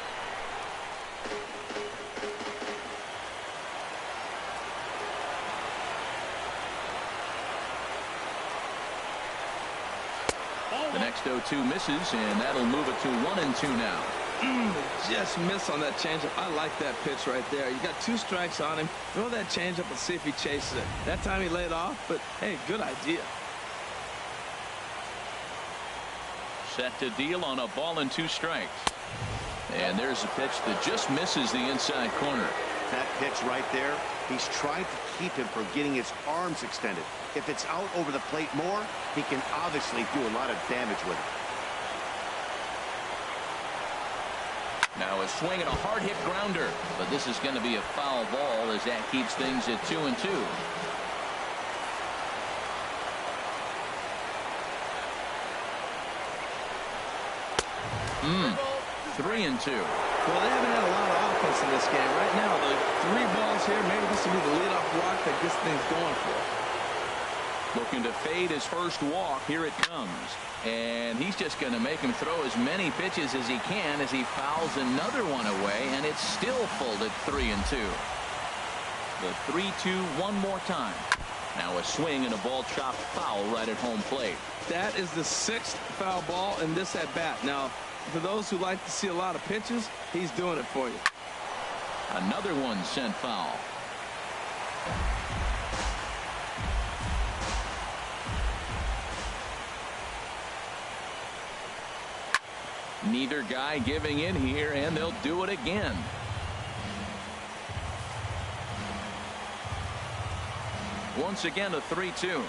The next 0-2 misses, and that'll move it to 1-2 now. Just miss on that changeup. I like that pitch right there. You got 2 strikes on him. Throw that changeup and see if he chases it. That time he laid off, but hey, good idea. Set to deal on a ball and 2 strikes. And there's a pitch that just misses the inside corner. That pitch right there, he's trying to keep him from getting his arms extended. If it's out over the plate more, he can obviously do a lot of damage with it. Now a swing and a hard hit grounder, but this is going to be a foul ball as that keeps things at 2-2. 3-2. Well, they haven't had a lot of offense in this game. Right now, the 3 balls here, maybe this will be the leadoff walk that gets things going for him. Looking to fade his first walk. Here it comes. And he's just going to make him throw as many pitches as he can as he fouls another one away, and it's still full at 3-2. The 3-2 one more time. Now a swing and a ball chopped foul right at home plate. That is the 6th foul ball in this at bat. Now, for those who like to see a lot of pitches, he's doing it for you. Another one sent foul. Neither guy giving in here, and they'll do it again. Once again, a 3-2.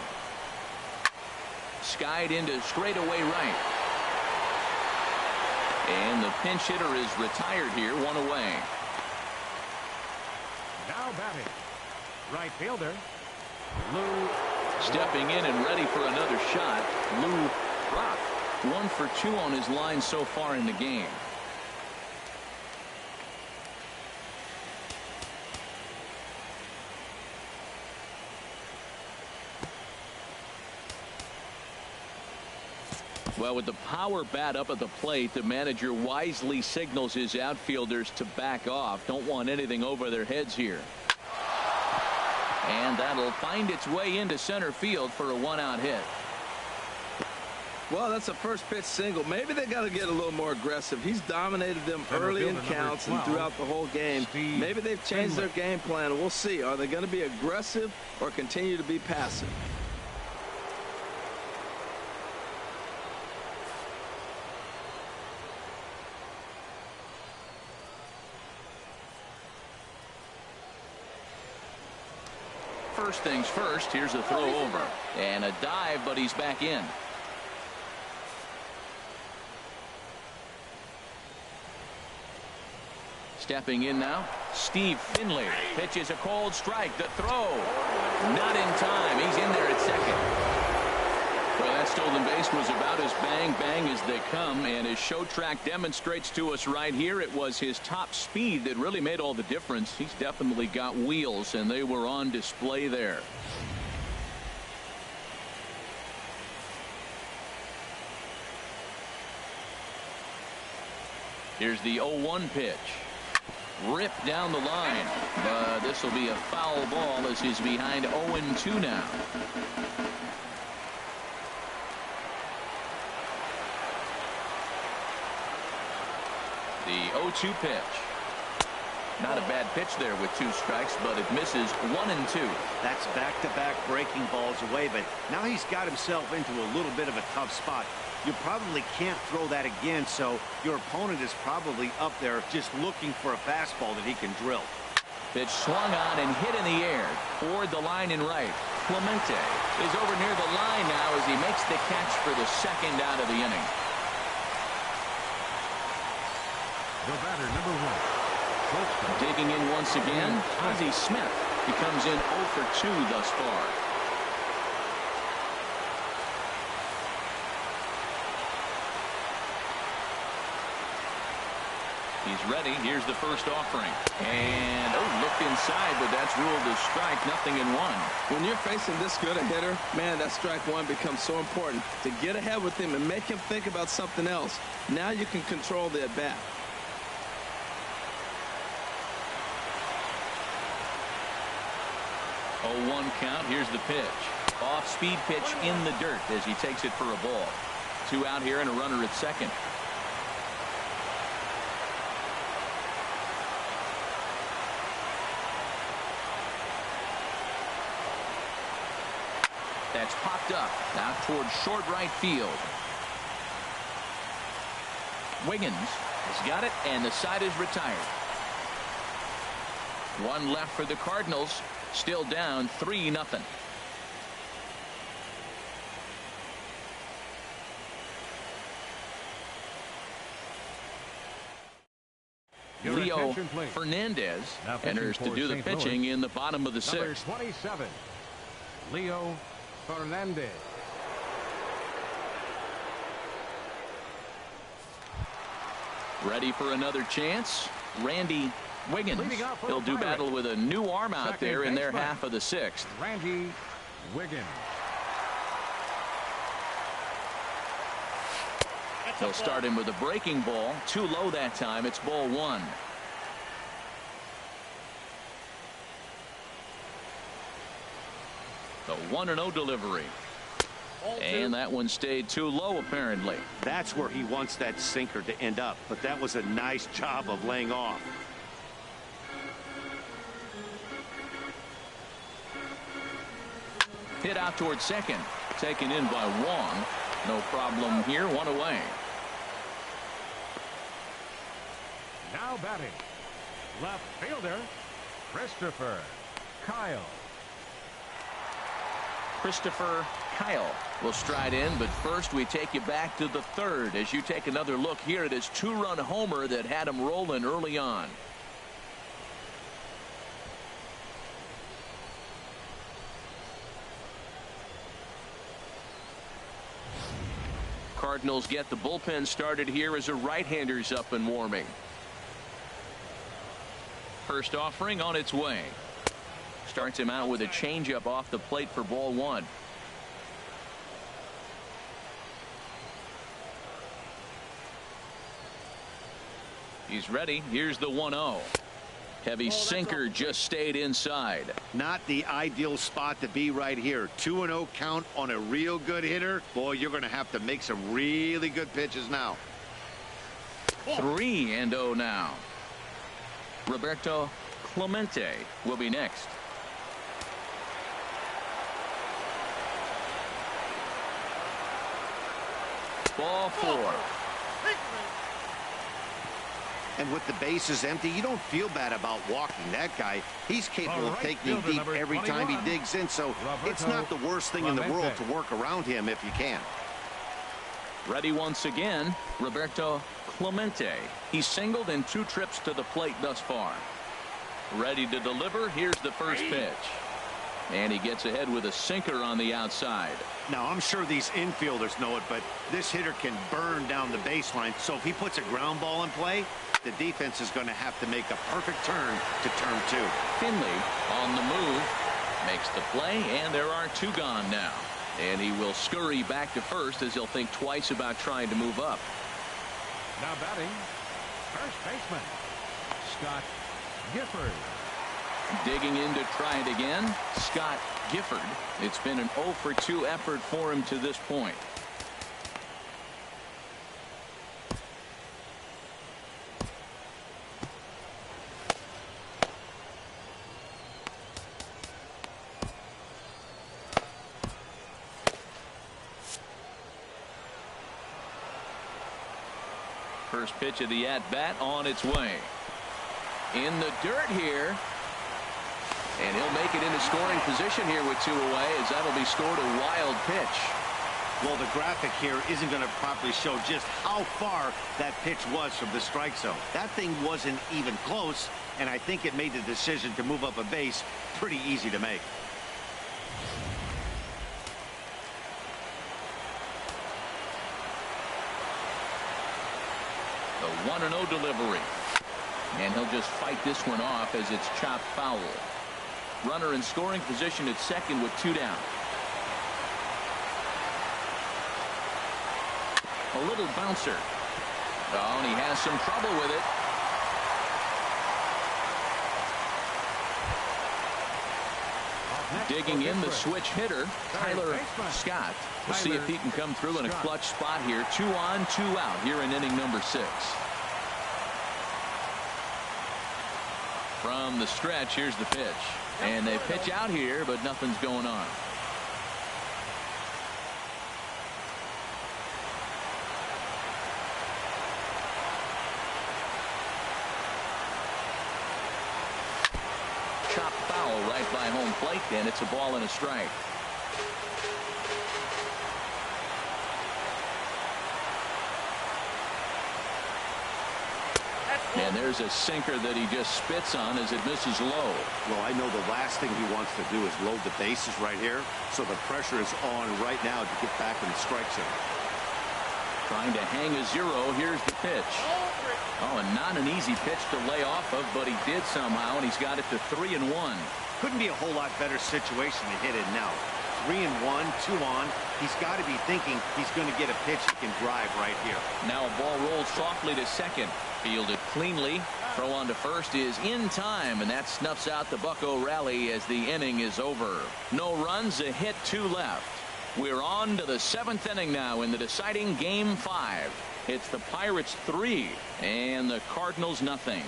Skied into straightaway right. And the pinch hitter is retired here, 1 away. Now batting, right fielder, Lou. Stepping in and ready for another shot, Lou Brock. 1 for 2 on his line so far in the game. Well, with the power bat up at the plate, the manager wisely signals his outfielders to back off. Don't want anything over their heads here. And that'll find its way into center field for a 1-out hit. Well, that's a first pitch single. Maybe they got to get a little more aggressive. He's dominated them early in counts and throughout the whole game. Maybe they've changed their game plan. We'll see. Are they going to be aggressive or continue to be passive? First things first, here's a throw over and a dive, but he's back in. Stepping in now, Steve Finley pitches a cold strike. The throw not in time. He's in there at second. Well, that stolen base was about as bang as they come, and his show track demonstrates to us right here it was his top speed that really made all the difference. He's definitely got wheels, and they were on display there. Here's the 0-1 pitch. Ripped down the line, but this will be a foul ball as he's behind 0-2 now. The 0-2 pitch. Not a bad pitch there with 2 strikes, but it misses 1-2. That's back-to-back breaking balls away, but now he's got himself into a little bit of a tough spot. You probably can't throw that again, so your opponent is probably up there just looking for a fastball that he can drill. Pitch swung on and hit in the air toward the line in right. Clemente is over near the line now as he makes the catch for the second out of the inning. The batter, number 1. Digging in once again, Ozzie Smith. He comes in 0 for 2 thus far. He's ready. Here's the first offering. And looked inside, but that's ruled as strike. Nothing in one. When you're facing this good a hitter, man, that strike one becomes so important to get ahead with him and make him think about something else. Now you can control the at bat. 0-1 count. Here's the pitch. Off-speed pitch in the dirt as he takes it for a ball. 2 out here and a runner at second. That's popped up out towards short right field. Wiggins has got it, and the side is retired. 1 left for the Cardinals. Still down 3-0. Leo Fernandez enters to do the pitching in the bottom of the 6th. Number 27, Leo Fernandez. Ready for another chance. Randy Wiggins. He'll do battle with a new arm out there in their half of the 6th. Randy Wiggins. They'll start him with a breaking ball. Too low that time. It's ball 1. The 1-0 delivery. And that one stayed too low, apparently. That's where he wants that sinker to end up, but that was a nice job of laying off. Hit out towards second. Taken in by Wong. No problem here. 1 away. Now batting, left fielder, Christopher Kyle. Christopher Kyle will stride in, but first we take you back to the 3rd as you take another look here at his 2-run homer that had him rolling early on. Cardinals get the bullpen started here as a right-hander's up and warming. First offering on its way. Starts him out with a changeup off the plate for ball 1. He's ready. Here's the 1-0. Heavy sinker just stayed inside. Not the ideal spot to be right here. 2-0 count on a real good hitter. Boy, you're going to have to make some really good pitches now. 3-0 now. Roberto Clemente will be next. Ball 4. And with the bases empty, you don't feel bad about walking that guy. He's capable of taking deep every time he digs in, so it's not the worst thing in the world to work around him if you can. Ready once again, Roberto Clemente. He's singled in 2 trips to the plate thus far. Ready to deliver. Here's the first pitch. And he gets ahead with a sinker on the outside. Now, I'm sure these infielders know it, but this hitter can burn down the baseline. So if he puts a ground ball in play, the defense is going to have to make a perfect turn to turn 2. Finley on the move. Makes the play, and there are 2 gone now. And he will scurry back to first as he'll think twice about trying to move up. Now batting, first baseman, Scott Gifford. Digging in to try it again, Scott Gifford. It's been an 0 for 2 effort for him to this point. First pitch of the at-bat on its way. In the dirt here. And he'll make it into scoring position here with 2 away, as that'll be scored a wild pitch. Well, the graphic here isn't going to properly show just how far that pitch was from the strike zone. That thing wasn't even close, and I think it made the decision to move up a base pretty easy to make. The 1-0 delivery. And he'll just fight this one off as it's chopped foul. Runner in scoring position at second with 2 down. A little bouncer. Oh, and he has some trouble with it. Digging in the switch hitter, Tyler Scott. We'll see if he can come through in a clutch spot here. 2 on, 2 out here in inning number 6. From the stretch, here's the pitch. And they pitch out here, but nothing's going on. Chopped foul right by home plate, and it's a ball and a strike. And there's a sinker that he just spits on as it misses low. Well, I know the last thing he wants to do is load the bases right here, so the pressure is on right now to get back in the strike zone. Trying to hang a 0. Here's the pitch. Oh, and not an easy pitch to lay off of, but he did somehow, and he's got it to 3-1. Couldn't be a whole lot better situation to hit it now. 3-1, 2 on. He's got to be thinking he's going to get a pitch he can drive right here. Now a ball rolls softly to second. Fielded cleanly. Throw on to first is in time, and that snuffs out the Bucco rally as the inning is over. No runs, a hit, 2 left. We're on to the 7th inning now in the deciding Game 5. It's the Pirates 3 and the Cardinals nothing.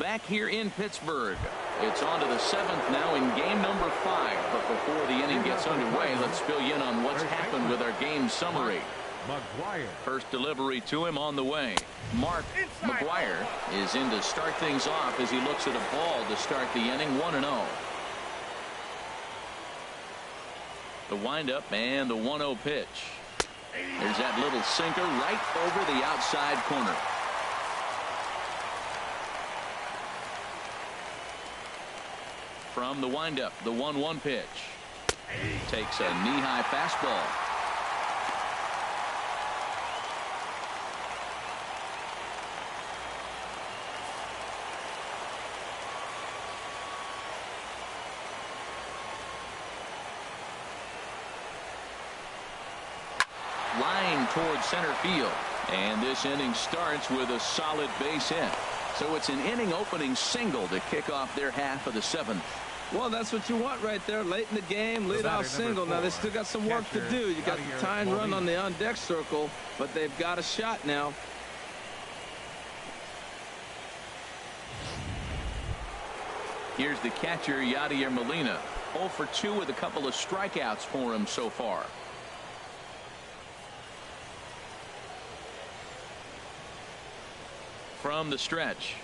Back here in Pittsburgh, it's on to the 7th now in game number 5. But before the inning gets underway, let's fill you in on what's happened with our game summary. McGuire. First delivery to him on the way. Mark McGuire is in to start things off as he looks at a ball to start the inning. 1-0. The windup and the 1-0 pitch. There's that little sinker right over the outside corner. From the windup, the 1-1 pitch. Takes a knee-high fastball. Line towards center field. And this inning starts with a solid base hit. So it's an inning opening single to kick off their half of the 7th. Well, that's what you want right there late in the game. Lead off single. Now they still got some work to do. You got the tying run on the on deck circle, but they've got a shot now. Here's the catcher, Yadier Molina. 0 for 2 with a couple of strikeouts for him so far. From the stretch.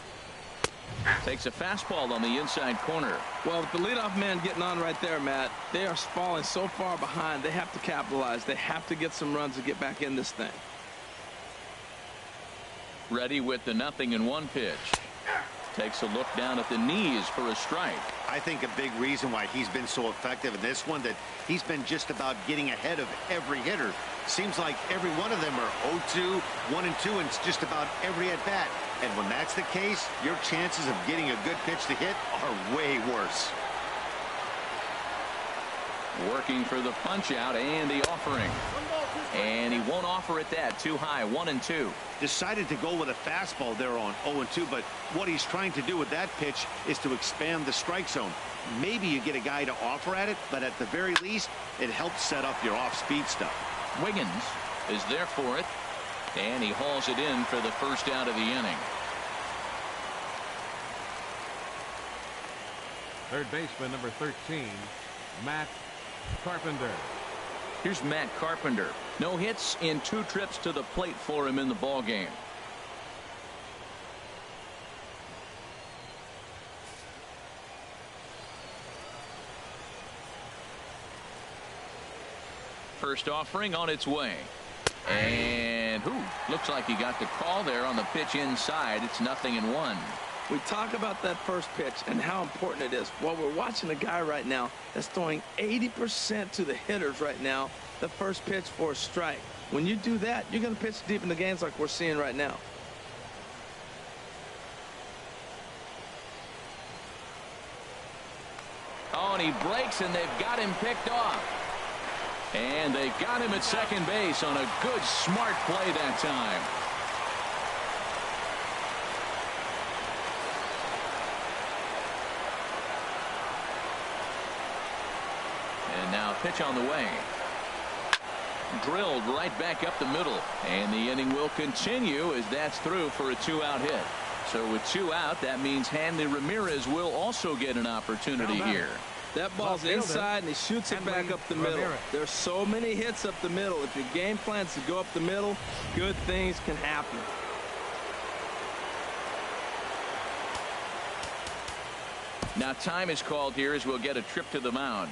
Takes a fastball on the inside corner. Well, with the leadoff man getting on right there, Matt, they are falling so far behind. They have to capitalize. They have to get some runs to get back in this thing. Ready with the 0-1 pitch. Takes a look down at the knees for a strike. I think a big reason why he's been so effective in this one, that he's been just about getting ahead of every hitter. Seems like every one of them are 0-2, 1-2, and it's just about every at bat. And when that's the case, your chances of getting a good pitch to hit are way worse. Working for the punch out and the offering. And he won't offer it that. Too high. 1-2. Decided to go with a fastball there on 0-2, but what he's trying to do with that pitch is to expand the strike zone. Maybe you get a guy to offer at it, but at the very least, it helps set up your off-speed stuff. Wiggins is there for it, and he hauls it in for the first out of the inning. Third baseman, number 13, Matt Carpenter. Here's Matt Carpenter. No hits in 2 trips to the plate for him in the ball game. first offering on its way. And looks like he got the call there on the pitch inside. It's 0-1. We talk about that first pitch and how important it is. Well, we're watching a guy right now that's throwing 80% to the hitters right now, the first pitch for a strike. When you do that, you're going to pitch deep in the games like we're seeing right now. Oh, and he breaks, and they've got him picked off. And they got him at second base on a good, smart play that time. And now pitch on the way. Drilled right back up the middle. And the inning will continue as that's through for a 2-out hit. So with 2 out, that means Hanley Ramirez will also get an opportunity here. That ball's inside, and he shoots it back up the middle. There's so many hits up the middle. If your game plans to go up the middle, good things can happen. Now time is called here as we'll get a trip to the mound.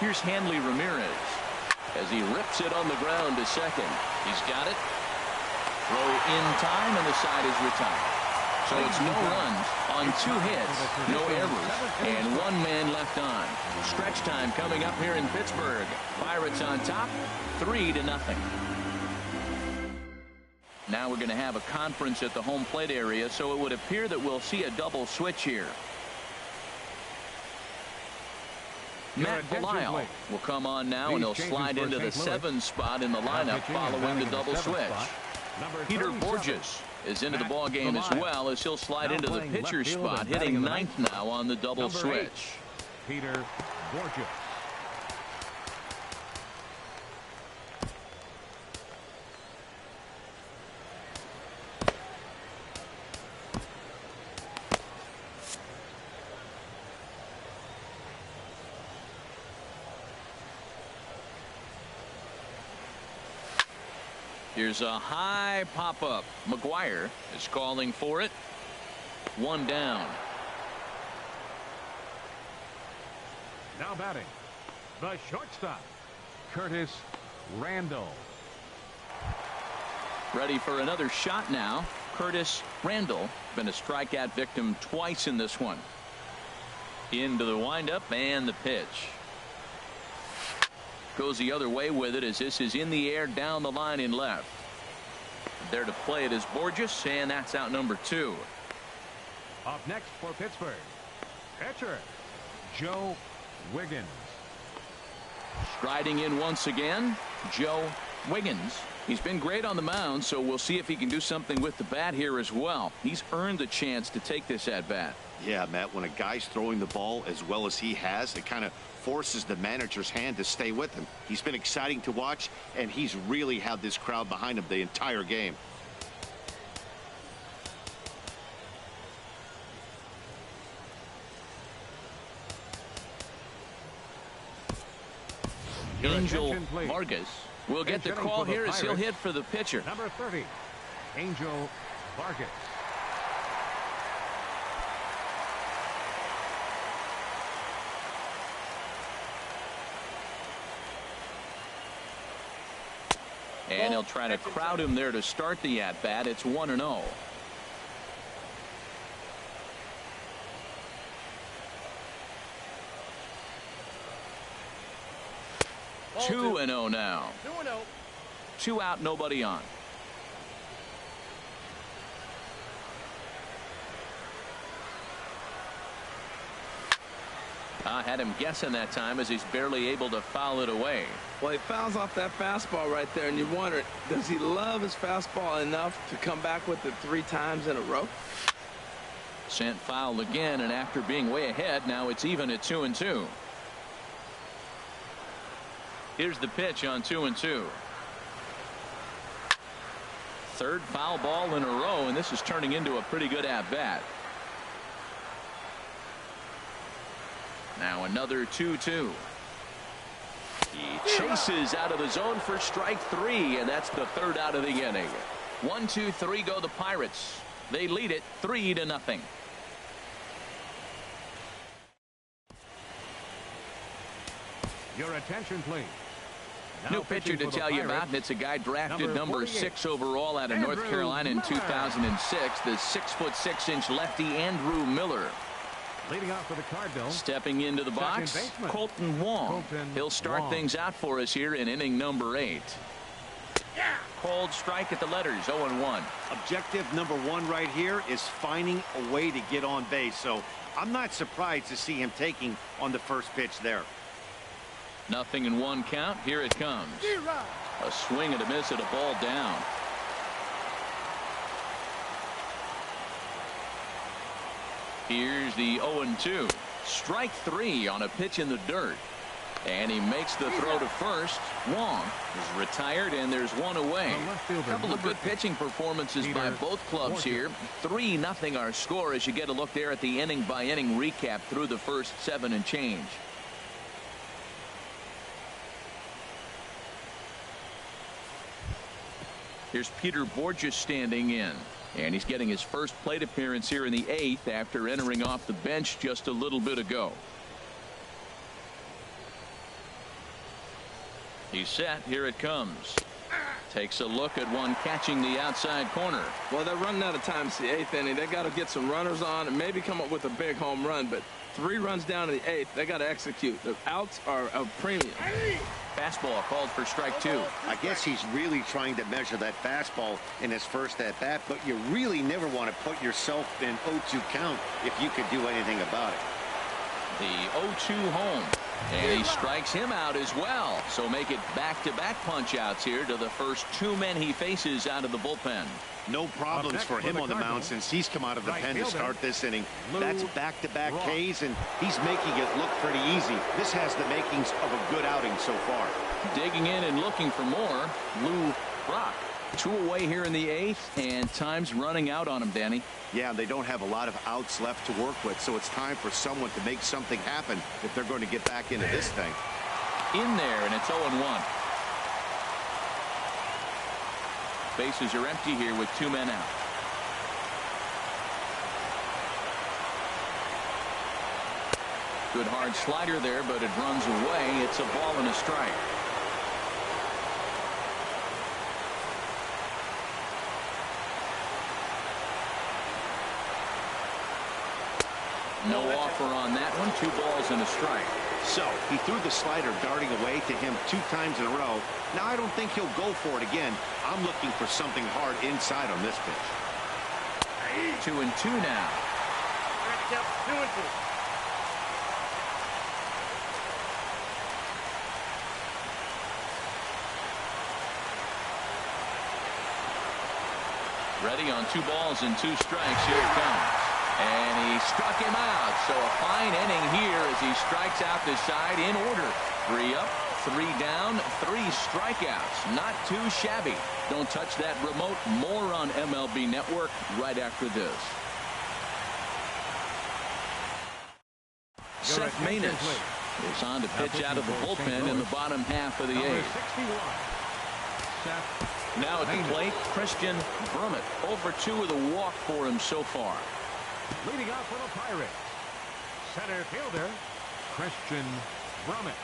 Here's Hanley Ramirez as he rips it on the ground to second. He's got it. Throw in time, and the side is retired. So it's no runs on 2 hits, no errors, and 1 man left on. Stretch time coming up here in Pittsburgh. Pirates on top, 3-0. Now we're going to have a conference at the home plate area, so it would appear that we'll see a double switch here. Matt Belisle will come on now, and he'll slide into the 7 spot in the lineup following the double switch. Peter Borges is into the ball game as well, as he'll slide into the pitcher spot, hitting 9th now on the double switch. Peter Borges. Here's a high pop-up. McGuire is calling for it. 1 down. Now batting, the shortstop, Curtis Randall. Ready for another shot now. Curtis Randall, been a strikeout victim twice in this one. Into the windup and the pitch. Goes the other way with it as this is in the air down the line in left. There to play it is Borges, and that's out number 2. Up next for Pittsburgh, pitcher Joe Wiggins. Striding in once again, Joe Wiggins. He's been great on the mound, so we'll see if he can do something with the bat here as well. He's earned the chance to take this at bat. Yeah, Matt, when a guy's throwing the ball as well as he has, it kind of forces the manager's hand to stay with him. He's been exciting to watch, and he's really had this crowd behind him the entire game. Angel Vargas will get the call here as he'll hit for the pitcher. Number 30, Angel Vargas. And he'll try to crowd him there to start the at-bat. It's 1-0. 2-0 now. 2-0. 2 out, nobody on. Had him guessing that time as he's barely able to foul it away. Well, he fouls off that fastball right there, and you wonder, does he love his fastball enough to come back with it 3 times in a row? Sent foul again, and after being way ahead, now it's even at 2-2. Here's the pitch on 2-2. Third foul ball in a row, and this is turning into a pretty good at-bat. Now another 2-2. He chases out of the zone for strike 3, and that's the 3rd out of the inning. 1, 2, 3 go the Pirates. They lead it 3-0. Your attention, please. New pitcher to tell you about, and it's a guy drafted number 6 overall out of North Carolina in 2006, the 6'6" lefty Andrew Miller. Leading off for the Cardinals. Stepping into the box, Colton Wong. He'll start things out for us here in inning number 8. Cold strike at the letters, 0-1. Objective number 1 right here is finding a way to get on base. So I'm not surprised to see him taking on the first pitch there. 0-1 count. Here it comes. A swing and a miss at a ball down. Here's the 0-2. Strike 3 on a pitch in the dirt. And he makes the throw to first. Wong is retired, and there's one away. A couple of good pitching performances by both clubs here. 3-0 our score as you get a look there at the inning-by-inning recap through the first 7 and change. Here's Peter Borges standing in. And he's getting his first plate appearance here in the 8th after entering off the bench just a little bit ago. He's set. Here it comes. Takes a look at one catching the outside corner. Well, they're running out of time. It's the 8th inning. They got to get some runners on and maybe come up with a big home run. But 3 runs down in the 8th. They got to execute. The outs are a premium. Fastball called for strike 2. I guess he's really trying to measure that fastball in his first at bat, but you really never want to put yourself in 0-2 count if you could do anything about it. The 0-2 home. And he strikes him out as well. So make it back-to-back punch-outs here to the first 2 men he faces out of the bullpen. No problems for him on the mound since he's come out of the pen to start this inning. That's back-to-back Ks, and he's making it look pretty easy. This has the makings of a good outing so far. Digging in and looking for more, Lou Brock. 2 away here in the 8th, and time's running out on him, Danny. Yeah, they don't have a lot of outs left to work with, so it's time for someone to make something happen if they're going to get back into this thing. In there, and it's 0-1. Bases are empty here with 2 men out. Good hard slider there, but it runs away. It's a ball and a strike. No offer on that one. 2 balls and a strike. So he threw the slider darting away to him 2 times in a row. Now I don't think he'll go for it again. I'm looking for something hard inside on this pitch. 2-2 now. 2-2. Ready on 2 balls and 2 strikes. Here it comes. And he struck him out. So a fine inning here as he strikes out the side in order. 3 up, 3 down, 3 strikeouts. Not too shabby. Don't touch that remote. More on MLB Network right after this. Seth Maness is on to pitch out of the bullpen in the bottom half of the 8th. Now at the plate, Christian Brummett. 0-for-2 with a walk for him so far. Leading off for the Pirates, center fielder Christian Brummett.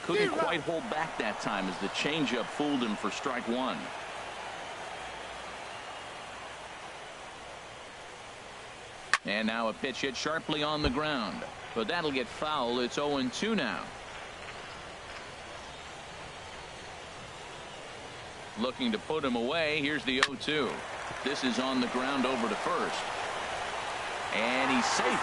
Couldn't quite hold back that time as the changeup fooled him for strike 1. And now a pitch hit sharply on the ground, but that'll get foul. It's 0-2 now. Looking to put him away. Here's the 0-2. This is on the ground over to first. And he's safe.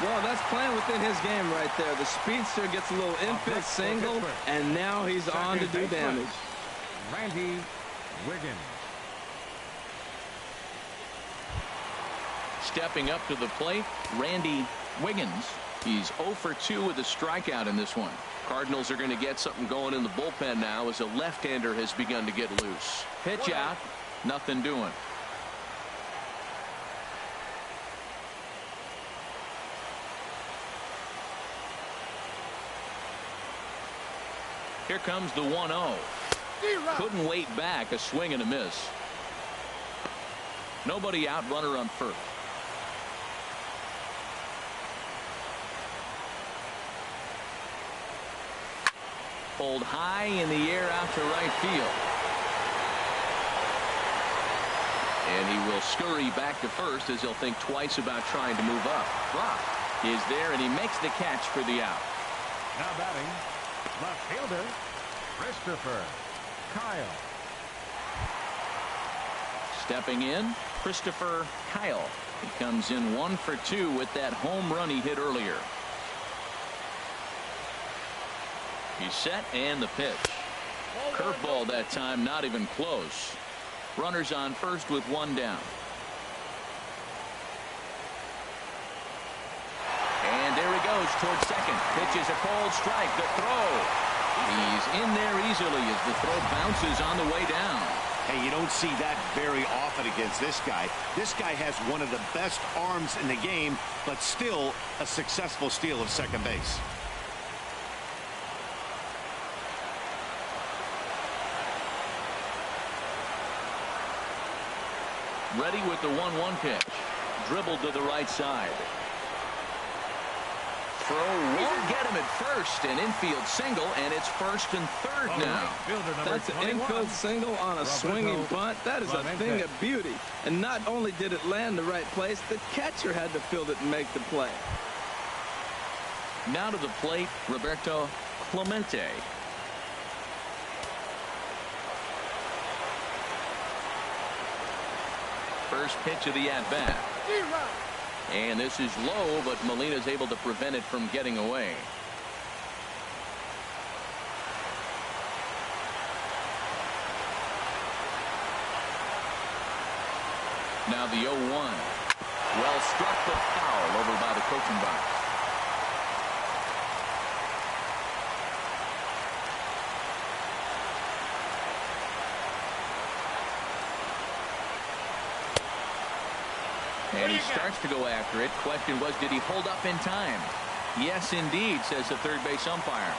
Well, that's playing within his game right there. The speedster gets a little infield single, and now he's on to do damage. Randy Wiggins. Stepping up to the plate, Randy Wiggins. He's 0 for 2 with a strikeout in this one. Cardinals are going to get something going in the bullpen now as a left-hander has begun to get loose. Pitch out, nothing doing. Here comes the 1-0. Couldn't wait back. A swing and a miss. Nobody out. Runner on first. Pulled high in the air out to right field. And he will scurry back to first as he'll think twice about trying to move up. Drop is there, and he makes the catch for the out. Now batting, left fielder, Christopher Kyle. Stepping in, Christopher Kyle. He comes in 1 for 2 with that home run he hit earlier. He's set, and the pitch. Curveball that time, not even close. Runners on first with 1 down. And there he goes towards second. Pitch is a cold strike. The throw. He's in there easily as the throw bounces on the way down. Hey, you don't see that very often against this guy. This guy has one of the best arms in the game, but still a successful steal of second base. Ready with the 1-1 pitch. Dribbled to the right side. Throw won't get him at first. An infield single, and it's first and third now. That's an infield single on a swinging bunt. That is a thing of beauty. And not only did it land the right place, the catcher had to field it and make the play. Now to the plate, Roberto Clemente. First pitch of the at-bat. And this is low, but Molina's able to prevent it from getting away. Now the 0-1. Well struck, but foul over by the coaching box. And he starts to go after it. Question was, did he hold up in time? Yes, indeed, says the third base umpire.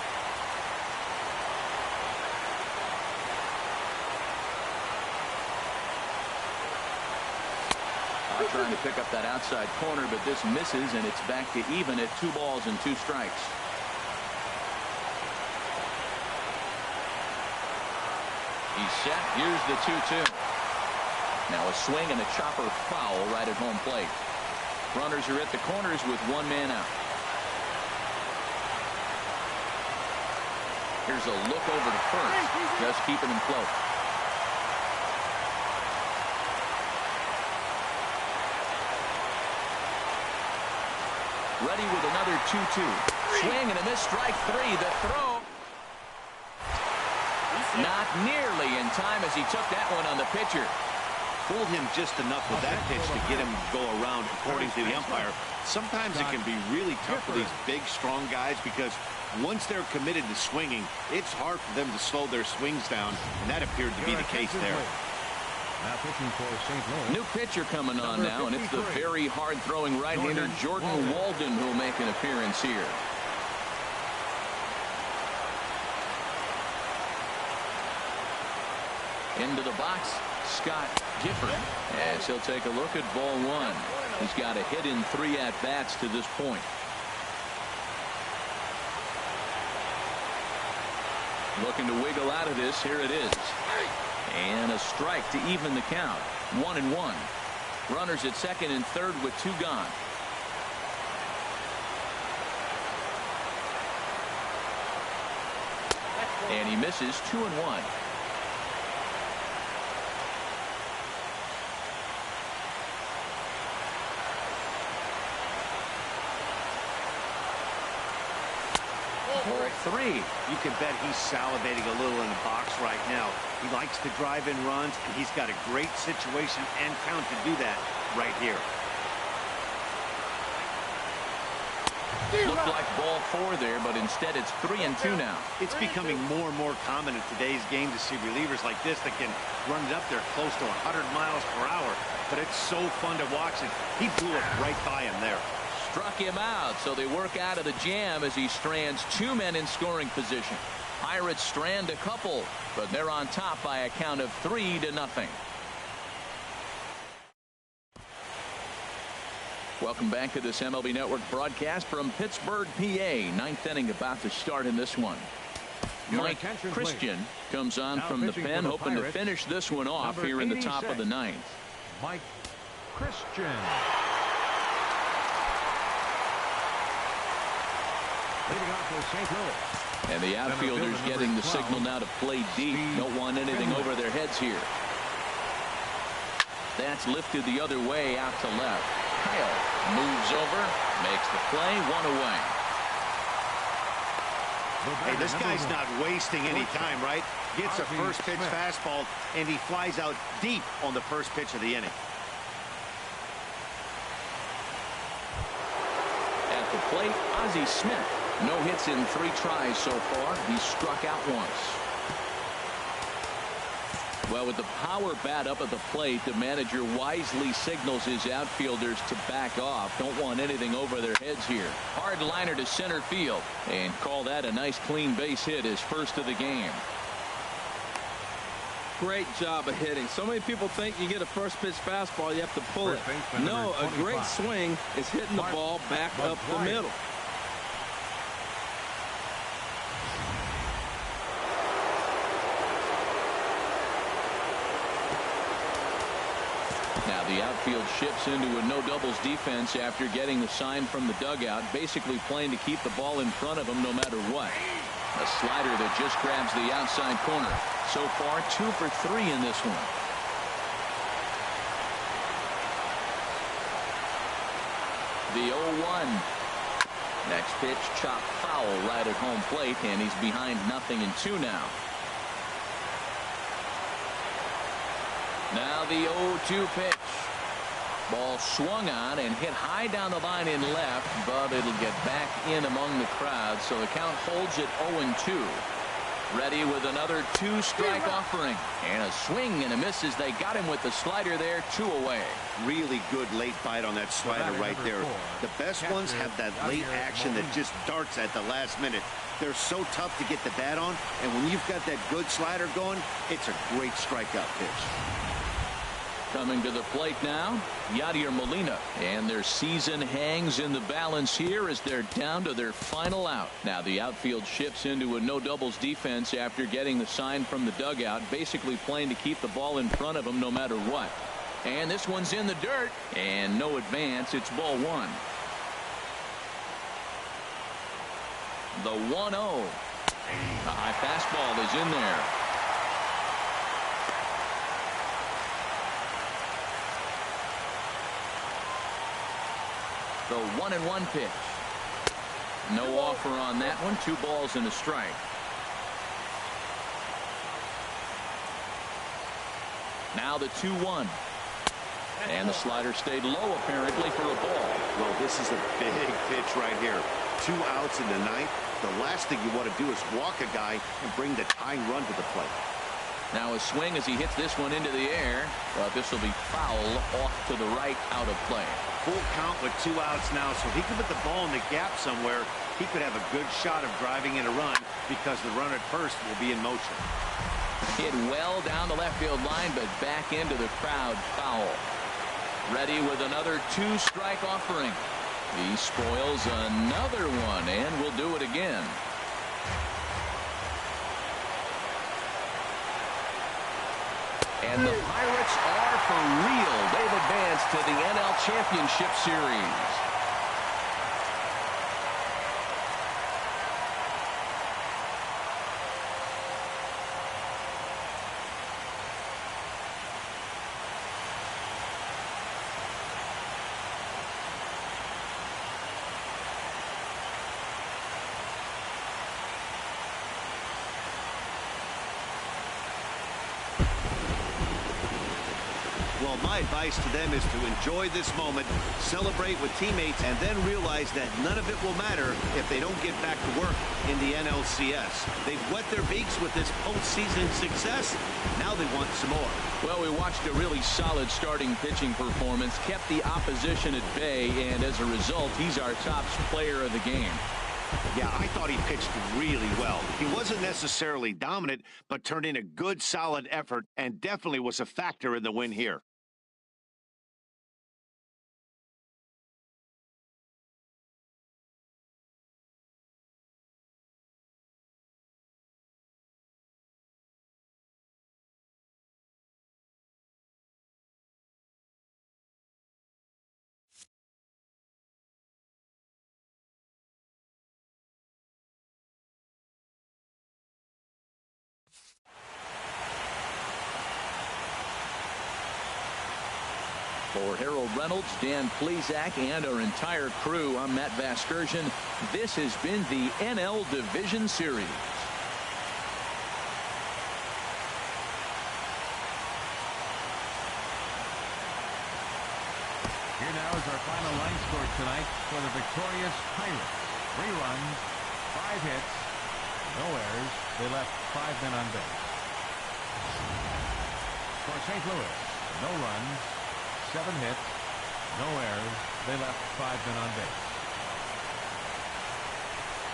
Trying to pick up that outside corner, but this misses, and it's back to even at 2 balls and 2 strikes. He's set. Here's the 2-2. Now a swing and a chopper foul right at home plate. Runners are at the corners with 1 man out. Here's a look over to first, just keeping him close. Ready with another 2-2. Swing and a miss, strike 3. The throw. Not nearly in time as he took that one on the pitcher. Fooled him just enough with that pitch to get him to go around, according to the umpire. Sometimes it can be really tough for these big, strong guys because once they're committed to swinging, it's hard for them to slow their swings down, and that appeared to be the case there. Now pitching for St. Louis. New pitcher coming on now, and it's the very hard-throwing right-hander Jordan Walden who will make an appearance here. Into the box, Scott Gifford, as he'll take a look at ball 1. He's got a hit in 3 at-bats to this point. Looking to wiggle out of this. Here it is. And a strike to even the count. 1-1. Runners at second and third with 2 gone. And he misses. 2-1. Ball 3. You can bet he's salivating a little in the box right now. He likes to drive in runs, and he's got a great situation and count to do that right here. Looked like ball 4 there, but instead it's 3-2 now. It's becoming more and more common in today's game to see relievers like this that can run it up there close to 100 miles per hour. But it's so fun to watch it. He blew it right by him there. Struck him out, so they work out of the jam as he strands 2 men in scoring position. Pirates strand a couple, but they're on top by a count of 3-0. Welcome back to this MLB Network broadcast from Pittsburgh, PA. Ninth inning about to start in this one. Mike Christian comes on from the pen, hoping to finish this one off here in the top of the ninth. Mike Christian. Leading off for St. Louis. And the outfielders getting the signal now to play deep. Don't want anything over their heads here. That's lifted the other way out to left. Kyle moves over, makes the play, 1 away. Hey, this guy's not wasting any time, right? Gets a first pitch fastball, and he flies out deep on the first pitch of the inning. At the plate, Ozzie Smith. No hits in 3 tries so far. He's struck out once. Well, with the power bat up at the plate, the manager wisely signals his outfielders to back off. Don't want anything over their heads here. Hard liner to center field, and call that a nice clean base hit, his first of the game. Great job of hitting. So many people think you get a first pitch fastball, you have to pull it. No, a great swing is hitting the ball back up the middle. Now the outfield shifts into a no doubles defense after getting the sign from the dugout, basically playing to keep the ball in front of him no matter what. A slider that just grabs the outside corner. So far 2 for 3 in this one. The 0-1. Next pitch chopped foul right at home plate, and he's behind 0-2 now. Now the 0-2 pitch. Ball swung on and hit high down the line in left, but it'll get back in among the crowd, so the count holds at 0-2. Ready with another 2-strike offering, and a swing and a miss as they got him with the slider there, 2 away. Really good late bite on that slider right there. The best ones have that late action that just darts at the last minute. They're so tough to get the bat on, and when you've got that good slider going, it's a great strikeout pitch. Coming to the plate now, Yadier Molina, and their season hangs in the balance here as they're down to their final out. Now the outfield shifts into a no doubles defense after getting the sign from the dugout, basically playing to keep the ball in front of them no matter what. And this one's in the dirt, and no advance. It's ball 1. The 1-0. A high fastball is in there. The 1-1 pitch. No offer on that one. 2 balls and a strike. Now the 2-1. And the slider stayed low apparently for a ball. Well, this is a big pitch right here. 2 outs in the ninth. The last thing you want to do is walk a guy and bring the tying run to the plate. Now a swing as he hits this one into the air, but this will be foul off to the right, out of play. Full count with 2 outs now, so he could put the ball in the gap somewhere. He could have a good shot of driving in a run because the runner at first will be in motion. Hit well down the left field line, but back into the crowd, foul. Ready with another 2-strike offering. He spoils another one and will do it again. And the Pirates are for real. They've advanced to the NL Championship Series. Well, Well, my advice to them is to enjoy this moment, celebrate with teammates, and then realize that none of it will matter if they don't get back to work in the NLCS. They've wet their beaks with this postseason success. Now they want some more. Well, we watched a really solid starting pitching performance, kept the opposition at bay, and as a result, he's our top player of the game. Yeah, I thought he pitched really well. He wasn't necessarily dominant, but turned in a good, solid effort and definitely was a factor in the win here. For Harold Reynolds, Dan Plesac, and our entire crew, I'm Matt Vasgersian. This has been the NL Division Series. Here now is our final line score tonight for the victorious Pirates. 3 runs, 5 hits, no errors. They left 5 men on base. For St. Louis, no runs, 7 hits, no errors. They left 5 men on base.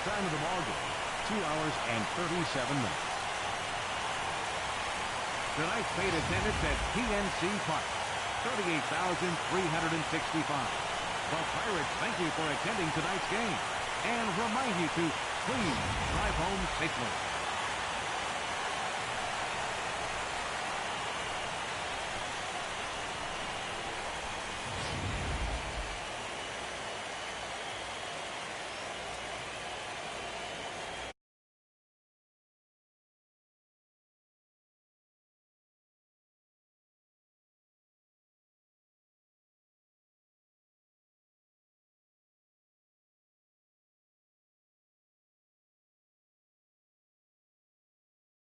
Time of the ball game, 2 hours and 37 minutes. Tonight's paid attendance at PNC Park, 38,365. The Pirates thank you for attending tonight's game and remind you to please drive home safely.